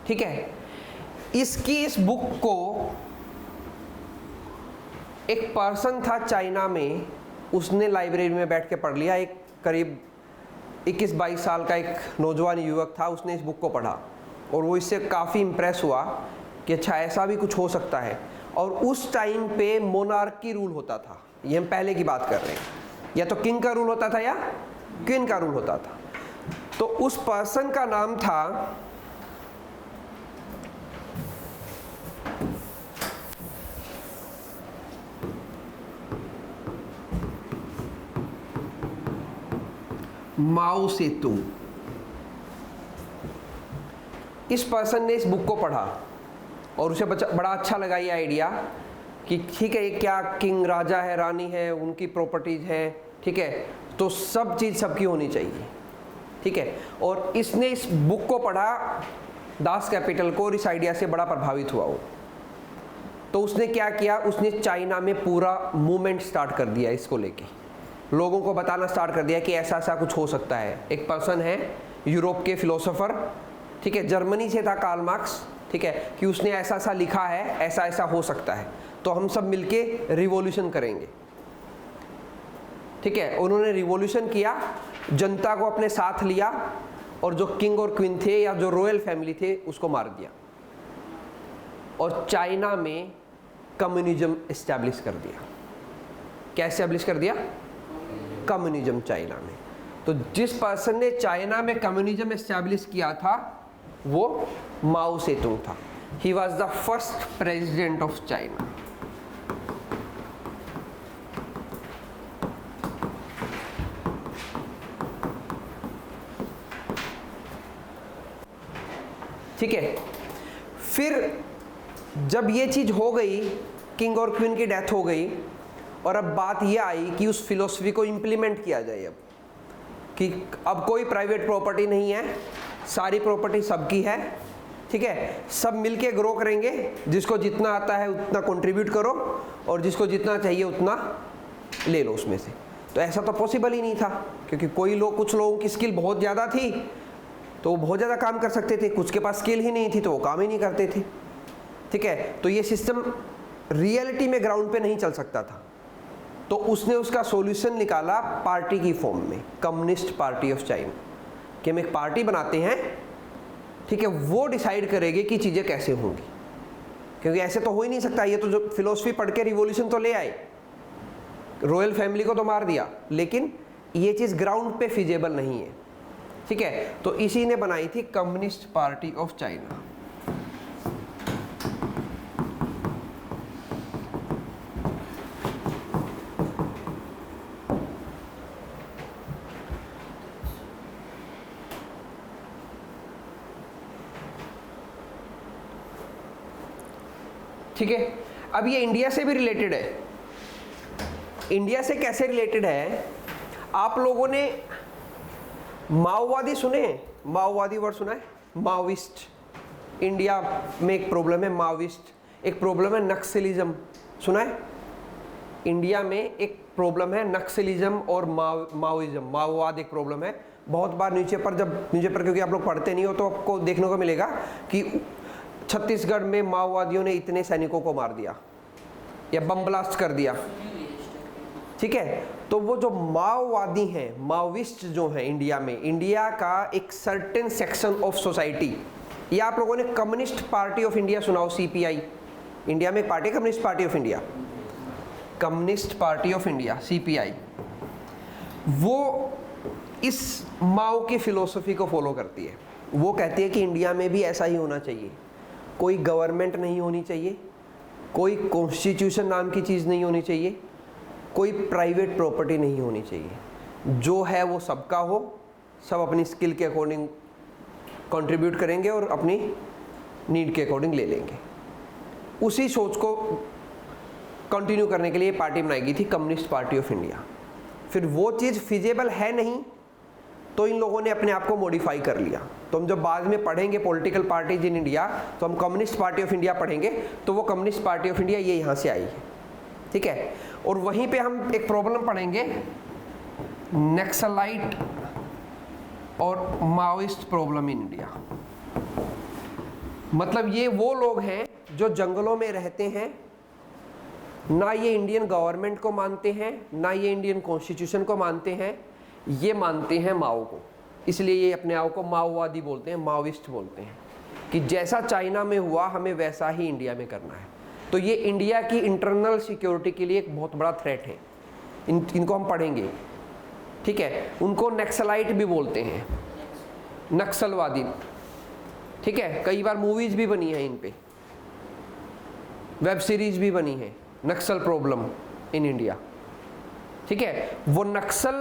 ठीक है। इसकी इस बुक को एक पर्सन था चाइना में, उसने लाइब्रेरी में बैठ के पढ़ लिया। एक करीब 21-22 साल का एक नौजवान युवक था, उसने इस बुक को पढ़ा और वो इससे काफ़ी इम्प्रेस हुआ कि अच्छा ऐसा भी कुछ हो सकता है। और उस टाइम पे मोनार्की रूल होता था, ये हम पहले की बात कर रहे हैं, या तो किंग का रूल होता था या क्वीन का रूल होता था। तो उस पर्सन का नाम था माओ सेतुंग। इस पर्सन ने इस बुक को पढ़ा और उसे बड़ा अच्छा लगा ये आइडिया कि ठीक है, ये क्या किंग, राजा है, रानी है, उनकी प्रॉपर्टीज है, ठीक है, तो सब चीज़ सबकी होनी चाहिए, ठीक है। और इसने इस बुक को पढ़ा, दास कैपिटल को, और इस आइडिया से बड़ा प्रभावित हुआ वो। तो उसने क्या किया, उसने चाइना में पूरा मूवमेंट स्टार्ट कर दिया, इसको लेके लोगों को बताना स्टार्ट कर दिया कि ऐसा ऐसा कुछ हो सकता है। एक पर्सन है यूरोप के फिलोसोफर, ठीक है, जर्मनी से था कार्ल मार्क्स, ठीक है, कि उसने ऐसा ऐसा लिखा है, ऐसा ऐसा हो सकता है, तो हम सब मिलके रिवॉल्यूशन करेंगे, ठीक है। उन्होंने रिवॉल्यूशन किया, जनता को अपने साथ लिया और जो किंग और क्वीन थे या जो रॉयल फैमिली थे उसको मार दिया और चाइना में कम्युनिज्म एस्टैब्लिश कर दिया। क्या एस्टैब्लिश कर दिया? कम्युनिज्म चाइना में। तो जिस पर्सन ने चाइना में कम्युनिज्म एस्टैब्लिश किया था वो माओ सेतुंग था। He was the first president of China. ठीक है, फिर जब ये चीज हो गई किंग और क्वीन की डेथ हो गई और अब बात ये आई कि उस फिलॉसफी को इम्प्लीमेंट किया जाए अब, कि अब कोई प्राइवेट प्रॉपर्टी नहीं है, सारी प्रॉपर्टी सबकी है, ठीक है, सब मिलके ग्रो करेंगे, जिसको जितना आता है उतना कंट्रीब्यूट करो और जिसको जितना चाहिए उतना ले लो उसमें से। तो ऐसा तो पॉसिबल ही नहीं था, क्योंकि कुछ लोगों की स्किल बहुत ज़्यादा थी तो वो बहुत ज़्यादा काम कर सकते थे, कुछ के पास स्किल ही नहीं थी तो वो काम ही नहीं करते थे, ठीक है। तो ये सिस्टम रियलिटी में ग्राउंड पे नहीं चल सकता था, तो उसने उसका सॉल्यूशन निकाला पार्टी की फॉर्म में, कम्युनिस्ट पार्टी ऑफ चाइना, कि हम एक पार्टी बनाते हैं, ठीक है, वो डिसाइड करेगी कि चीज़ें कैसे होंगी, क्योंकि ऐसे तो हो ही नहीं सकता। ये तो जो फिलोसफी पढ़ के रिवॉल्यूशन तो ले आए, रॉयल फैमिली को तो मार दिया, लेकिन ये चीज़ ग्राउंड पे फिजिबल नहीं है, ठीक है। तो इसी ने बनाई थी कम्युनिस्ट पार्टी ऑफ चाइना। ठीक है, अब ये इंडिया से भी रिलेटेड है। इंडिया से कैसे रिलेटेड है? आप लोगों ने माओवादी सुने हैं? माओवादी वर्ड सुना है? माओविस्ट। इंडिया में एक प्रॉब्लम है माओविस्ट, एक प्रॉब्लम है नक्सलिज्म, सुना है? इंडिया में एक प्रॉब्लम है नक्सलिज्म और माओइज्म, माओवाद एक प्रॉब्लम है। बहुत बार न्यूज़पेपर क्योंकि आप लोग पढ़ते नहीं हो तो आपको देखने को मिलेगा कि छत्तीसगढ़ में माओवादियों ने इतने सैनिकों को मार दिया या बम ब्लास्ट कर दिया, ठीक है। तो वो जो माओवादी हैं, माओविस्ट जो हैं इंडिया में, इंडिया का एक सर्टेन सेक्शन ऑफ सोसाइटी, या आप लोगों ने कम्युनिस्ट पार्टी ऑफ इंडिया सुना हो, CPI, इंडिया में एक party communist party of India, communist party of India CPI, वो इस माओ की फिलोसफी को फॉलो करती है। वो कहती है कि इंडिया में भी ऐसा ही होना चाहिए, कोई गवर्नमेंट नहीं होनी चाहिए, कोई कॉन्स्टिट्यूशन नाम की चीज़ नहीं होनी चाहिए, कोई प्राइवेट प्रॉपर्टी नहीं होनी चाहिए, जो है वो सबका हो, सब अपनी स्किल के अकॉर्डिंग कंट्रीब्यूट करेंगे और अपनी नीड के अकॉर्डिंग ले लेंगे। उसी सोच को कंटिन्यू करने के लिए पार्टी बनाई गई थी कम्युनिस्ट पार्टी ऑफ इंडिया। फिर वो चीज़ फिजिबल है नहीं तो इन लोगों ने अपने आप को मॉडिफाई कर लिया। तो हम जब बाद में पढ़ेंगे पॉलिटिकल पार्टीज इन इंडिया तो हम कम्युनिस्ट पार्टी ऑफ इंडिया पढ़ेंगे, तो वो कम्युनिस्ट पार्टी ऑफ इंडिया ये यहाँ से आई है, ठीक है। और वहीं पे हम एक प्रॉब्लम पढ़ेंगे नक्सलाइट और माओइस्ट प्रॉब्लम इन इंडिया। मतलब ये वो लोग हैं जो जंगलों में रहते हैं, ना ये इंडियन गवर्नमेंट को मानते हैं, ना ये इंडियन कॉन्स्टिट्यूशन को मानते हैं, ये मानते हैं माओ को, इसलिए ये अपने आप को माओवादी बोलते हैं, माओइस्ट बोलते हैं, कि जैसा चाइना में हुआ हमें वैसा ही इंडिया में करना है। तो ये इंडिया की इंटरनल सिक्योरिटी के लिए एक बहुत बड़ा थ्रेट है। इनको हम पढ़ेंगे, ठीक है। उनको नक्सलाइट भी बोलते हैं, नक्सलवादी, ठीक है। कई बार मूवीज भी बनी है इन पे, वेब सीरीज भी बनी है, नक्सल प्रॉब्लम इन इंडिया, ठीक है। वो नक्सल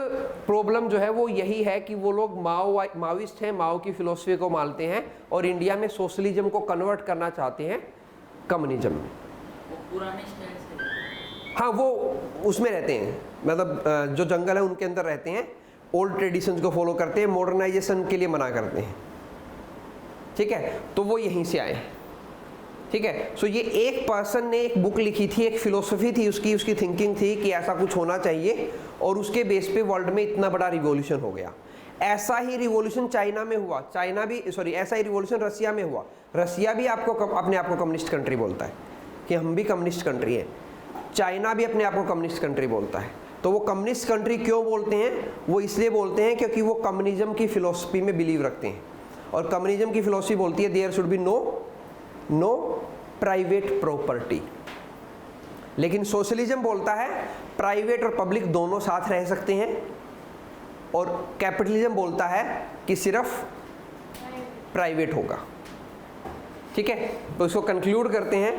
प्रॉब्लम जो है वो यही है कि वो लोग माओइस्ट हैं, माओ की फिलोसफी को मानते हैं और इंडिया में सोशलिज्म को कन्वर्ट करना चाहते हैं कम्युनिज्म में। वो पुराने स्टाइल से, हाँ, वो उसमें रहते हैं, मतलब जो जंगल है उनके अंदर रहते हैं, ओल्ड ट्रेडिशंस को फॉलो करते हैं, मॉडर्नाइजेशन के लिए मना करते हैं, ठीक है। तो वो यहीं से आए, ठीक है। सो ये एक पर्सन ने एक बुक लिखी थी, एक फिलोसफी थी उसकी थिंकिंग थी कि ऐसा कुछ होना चाहिए, और उसके बेस पे वर्ल्ड में इतना बड़ा रिवॉल्यूशन हो गया। ऐसा ही रिवॉल्यूशन चाइना में हुआ, ऐसा ही रिवॉल्यूशन रसिया में हुआ। रसिया भी अपने आप को कम्युनिस्ट कंट्री बोलता है कि हम भी कम्युनिस्ट कंट्री हैं। चाइना भी अपने आप को कम्युनिस्ट कंट्री बोलता है। तो वो कम्युनिस्ट कंट्री क्यों बोलते हैं? वो इसलिए बोलते हैं क्योंकि वो कम्युनिज्म की फिलोसफी में बिलीव रखते हैं, और कम्युनिज्म की फिलोसफी बोलती है there should be no private property. लेकिन सोशलिज्म बोलता है प्राइवेट और पब्लिक दोनों साथ रह सकते हैं, और कैपिटलिज्म बोलता है कि सिर्फ प्राइवेट होगा, ठीक है। तो इसको कंक्लूड करते हैं,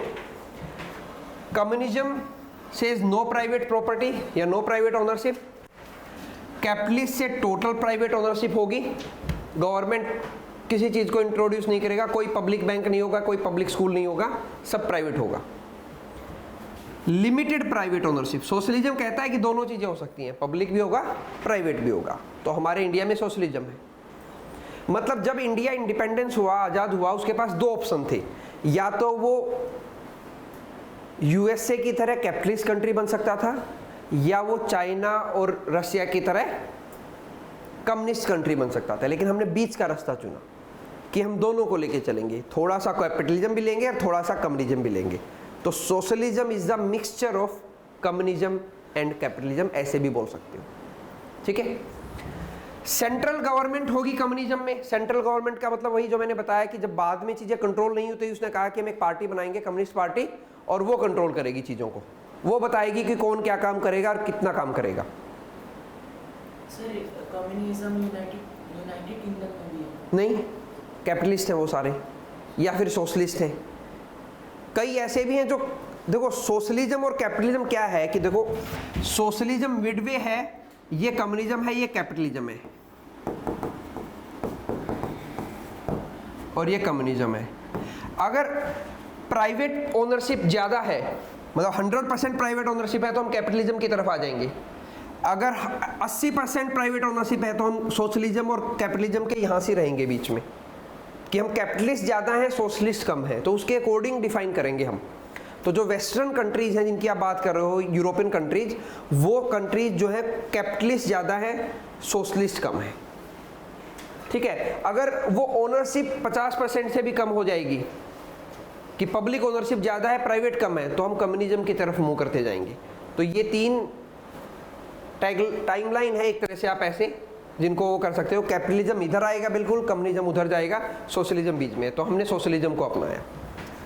communism says no private property या नो प्राइवेट ओनरशिप, कैपिटलिस्ट से टोटल प्राइवेट ओनरशिप होगी, गवर्नमेंट किसी चीज़ को इंट्रोड्यूस नहीं करेगा, कोई पब्लिक बैंक नहीं होगा, कोई पब्लिक स्कूल नहीं होगा, सब प्राइवेट होगा। Limited private ownership. सोशलिज्म कहता है कि दोनों चीज़ें हो सकती हैं, पब्लिक भी होगा प्राइवेट भी होगा। तो हमारे इंडिया में सोशलिज्म है। मतलब जब इंडिया इंडिपेंडेंस हुआ, आज़ाद हुआ, उसके पास दो ऑप्शन थे, या तो वो यूएसए की तरह कैपिटलिस्ट कंट्री बन सकता था, या वो चाइना और रशिया की तरह कम्युनिस्ट कंट्री बन सकता था। लेकिन हमने बीच का रास्ता चुना कि हम दोनों को लेके चलेंगे, थोड़ा सा कैपिटलिज्म भी लेंगे और थोड़ा सा कम्युनिज्म भी लेंगे। तो socialism is the mixture of communism and capitalism, ऐसे भी बोल सकते हो। ठीक है। सेंट्रल गवर्नमेंट होगी कम्युनिज्म में। सेंट्रल गवर्नमेंट का मतलब वही जो मैंने बताया कि जब बाद में चीजें कंट्रोल नहीं होती, उसने कहा कि हम एक पार्टी बनाएंगे, कम्युनिस्ट पार्टी, और वो कंट्रोल करेगी चीजों को, वो बताएगी कि कौन क्या काम करेगा और कितना काम करेगा। सर कम्युनिज्म यूनाइटेड किंगडम में भी है? नहीं, कैपिटलिस्ट हैं वो सारे, या फिर सोशलिस्ट हैं। कई ऐसे भी हैं जो, देखो सोशलिज्म और कैपिटलिज्म क्या है कि देखो सोशलिज्म मिडवे है, ये कम्युनिज्म है, ये कैपिटलिज्म है, और ये कम्युनिज्म है। अगर प्राइवेट ओनरशिप ज़्यादा है, मतलब 100% प्राइवेट ओनरशिप है, तो हम कैपिटलिज्म की तरफ आ जाएंगे। अगर 80% प्राइवेट ओनरशिप है तो हम सोशलिज्म और कैपिटलिज्म के यहाँ से रहेंगे बीच में, कि हम कैपिटलिस्ट ज़्यादा हैं, सोशलिस्ट कम है, तो उसके अकॉर्डिंग डिफाइन करेंगे हम। तो जो वेस्टर्न कंट्रीज़ हैं जिनकी आप बात कर रहे हो, यूरोपियन कंट्रीज, वो कंट्रीज जो है कैपिटलिस्ट ज़्यादा है, सोशलिस्ट कम है। ठीक है। अगर वो ओनरशिप 50% से भी कम हो जाएगी, कि पब्लिक ओनरशिप ज़्यादा है, प्राइवेट कम है, तो हम कम्युनिज्म की तरफ मूव करते जाएंगे। तो ये 3 टाइमलाइन है एक तरह से, आप ऐसे जिनको वो कर सकते हो। कैपिटलिज्म इधर आएगा बिल्कुल, कम्युनिज्म उधर जाएगा, सोशलिज्म बीच में। तो हमने सोशलिज्म को अपनाया।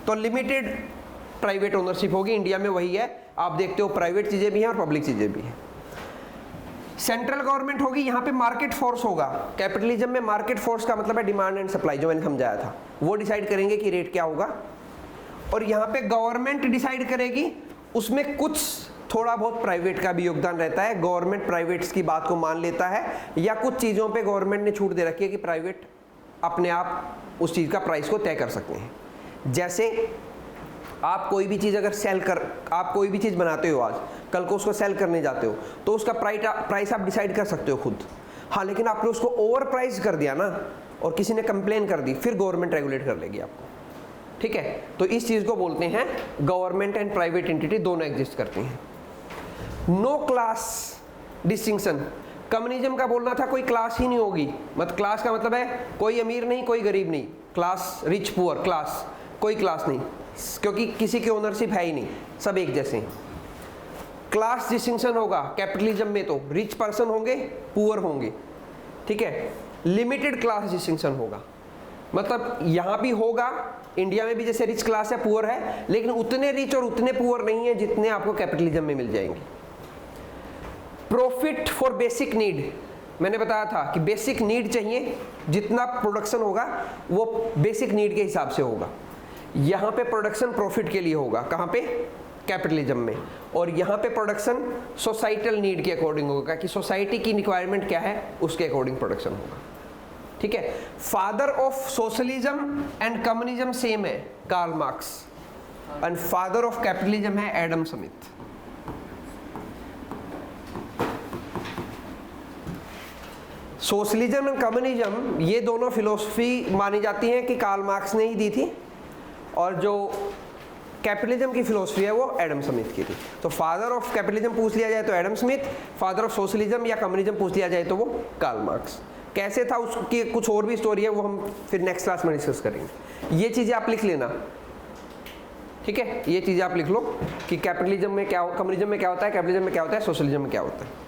तो लिमिटेड प्राइवेट ओनरशिप होगी, इंडिया में वही है। आप देखते हो प्राइवेट चीज़ें भी हैं और पब्लिक चीज़ें भी हैं। सेंट्रल गवर्नमेंट होगी, यहाँ पे मार्केट फोर्स होगा। कैपिटलिज्म में मार्केट फोर्स का मतलब है डिमांड एंड सप्लाई, जो मैंने समझाया था, वो डिसाइड करेंगे कि रेट क्या होगा। और यहाँ पे गवर्नमेंट डिसाइड करेगी, उसमें कुछ थोड़ा बहुत प्राइवेट का भी योगदान रहता है। गवर्नमेंट प्राइवेट्स की बात को मान लेता है, या कुछ चीज़ों पे गवर्नमेंट ने छूट दे रखी है कि प्राइवेट अपने आप उस चीज़ का प्राइस को तय कर सकते हैं। जैसे आप कोई भी चीज़ अगर आप कोई भी चीज़ बनाते हो, आज कल को उसको सेल करने जाते हो, तो उसका प्राइस आप डिसाइड कर सकते हो खुद। हाँ, लेकिन आपने उसको ओवर प्राइस कर दिया ना, और किसी ने कंप्लेन कर दी, फिर गवर्नमेंट रेगुलेट कर लेगी आपको। ठीक है। तो इस चीज़ को बोलते हैं गवर्नमेंट एंड प्राइवेट एंटिटी दोनों एग्जिस्ट करती हैं। No class distinction. कम्युनिज्म का बोलना था कोई क्लास ही नहीं होगी। मतलब क्लास का मतलब है कोई अमीर नहीं, कोई गरीब नहीं, क्लास रिच पुअर क्लास, कोई क्लास नहीं, क्योंकि किसी की ओनरशिप है ही नहीं, सब एक जैसे हैं। क्लास डिस्टिंक्शन होगा कैपिटलिज्म में, तो रिच पर्सन होंगे, पुअर होंगे। ठीक है। लिमिटेड क्लास डिस्टिंक्शन होगा, मतलब यहाँ भी होगा, इंडिया में भी जैसे रिच क्लास है, पुअर है, लेकिन उतने रिच और उतने पुअर नहीं है जितने आपको कैपिटलिज्म में मिल जाएंगे। प्रॉफिट फॉर बेसिक नीड, मैंने बताया था कि बेसिक नीड चाहिए, जितना प्रोडक्शन होगा वो बेसिक नीड के हिसाब से होगा। यहाँ पे प्रोडक्शन प्रॉफिट के लिए होगा, कहाँ पे? कैपिटलिज्म में। और यहाँ पे प्रोडक्शन सोसाइटल नीड के अकॉर्डिंग होगा, कि सोसाइटी की रिक्वायरमेंट क्या है, उसके अकॉर्डिंग प्रोडक्शन होगा। ठीक है। Father of socialism and communism same है, Karl Marx, and father of capitalism है Adam Smith. Socialism and communism ये दोनों फिलोसफी मानी जाती हैं कि कार्ल मार्क्स ने ही दी थी, और जो कैपिटलिज्म की फिलोसफी है वो एडम स्मिथ की थी। तो फादर ऑफ कैपिटलिज्म पूछ लिया जाए तो Adam Smith, father of socialism या कम्युनिज्म पूछ लिया जाए तो वो कार्ल मार्क्स। कैसे था उसकी कुछ और भी स्टोरी है, वो हम फिर नेक्स्ट क्लास में डिस्कस करेंगे। ये चीज़ें आप लिख लेना। ठीक है। ये चीज़ें आप लिख लो कि कैपिटलिज्म में क्या, कम्युनिज्म में क्या होता है, कैपिटलिज्म में क्या होता है, सोशलिज्म में क्या होता है।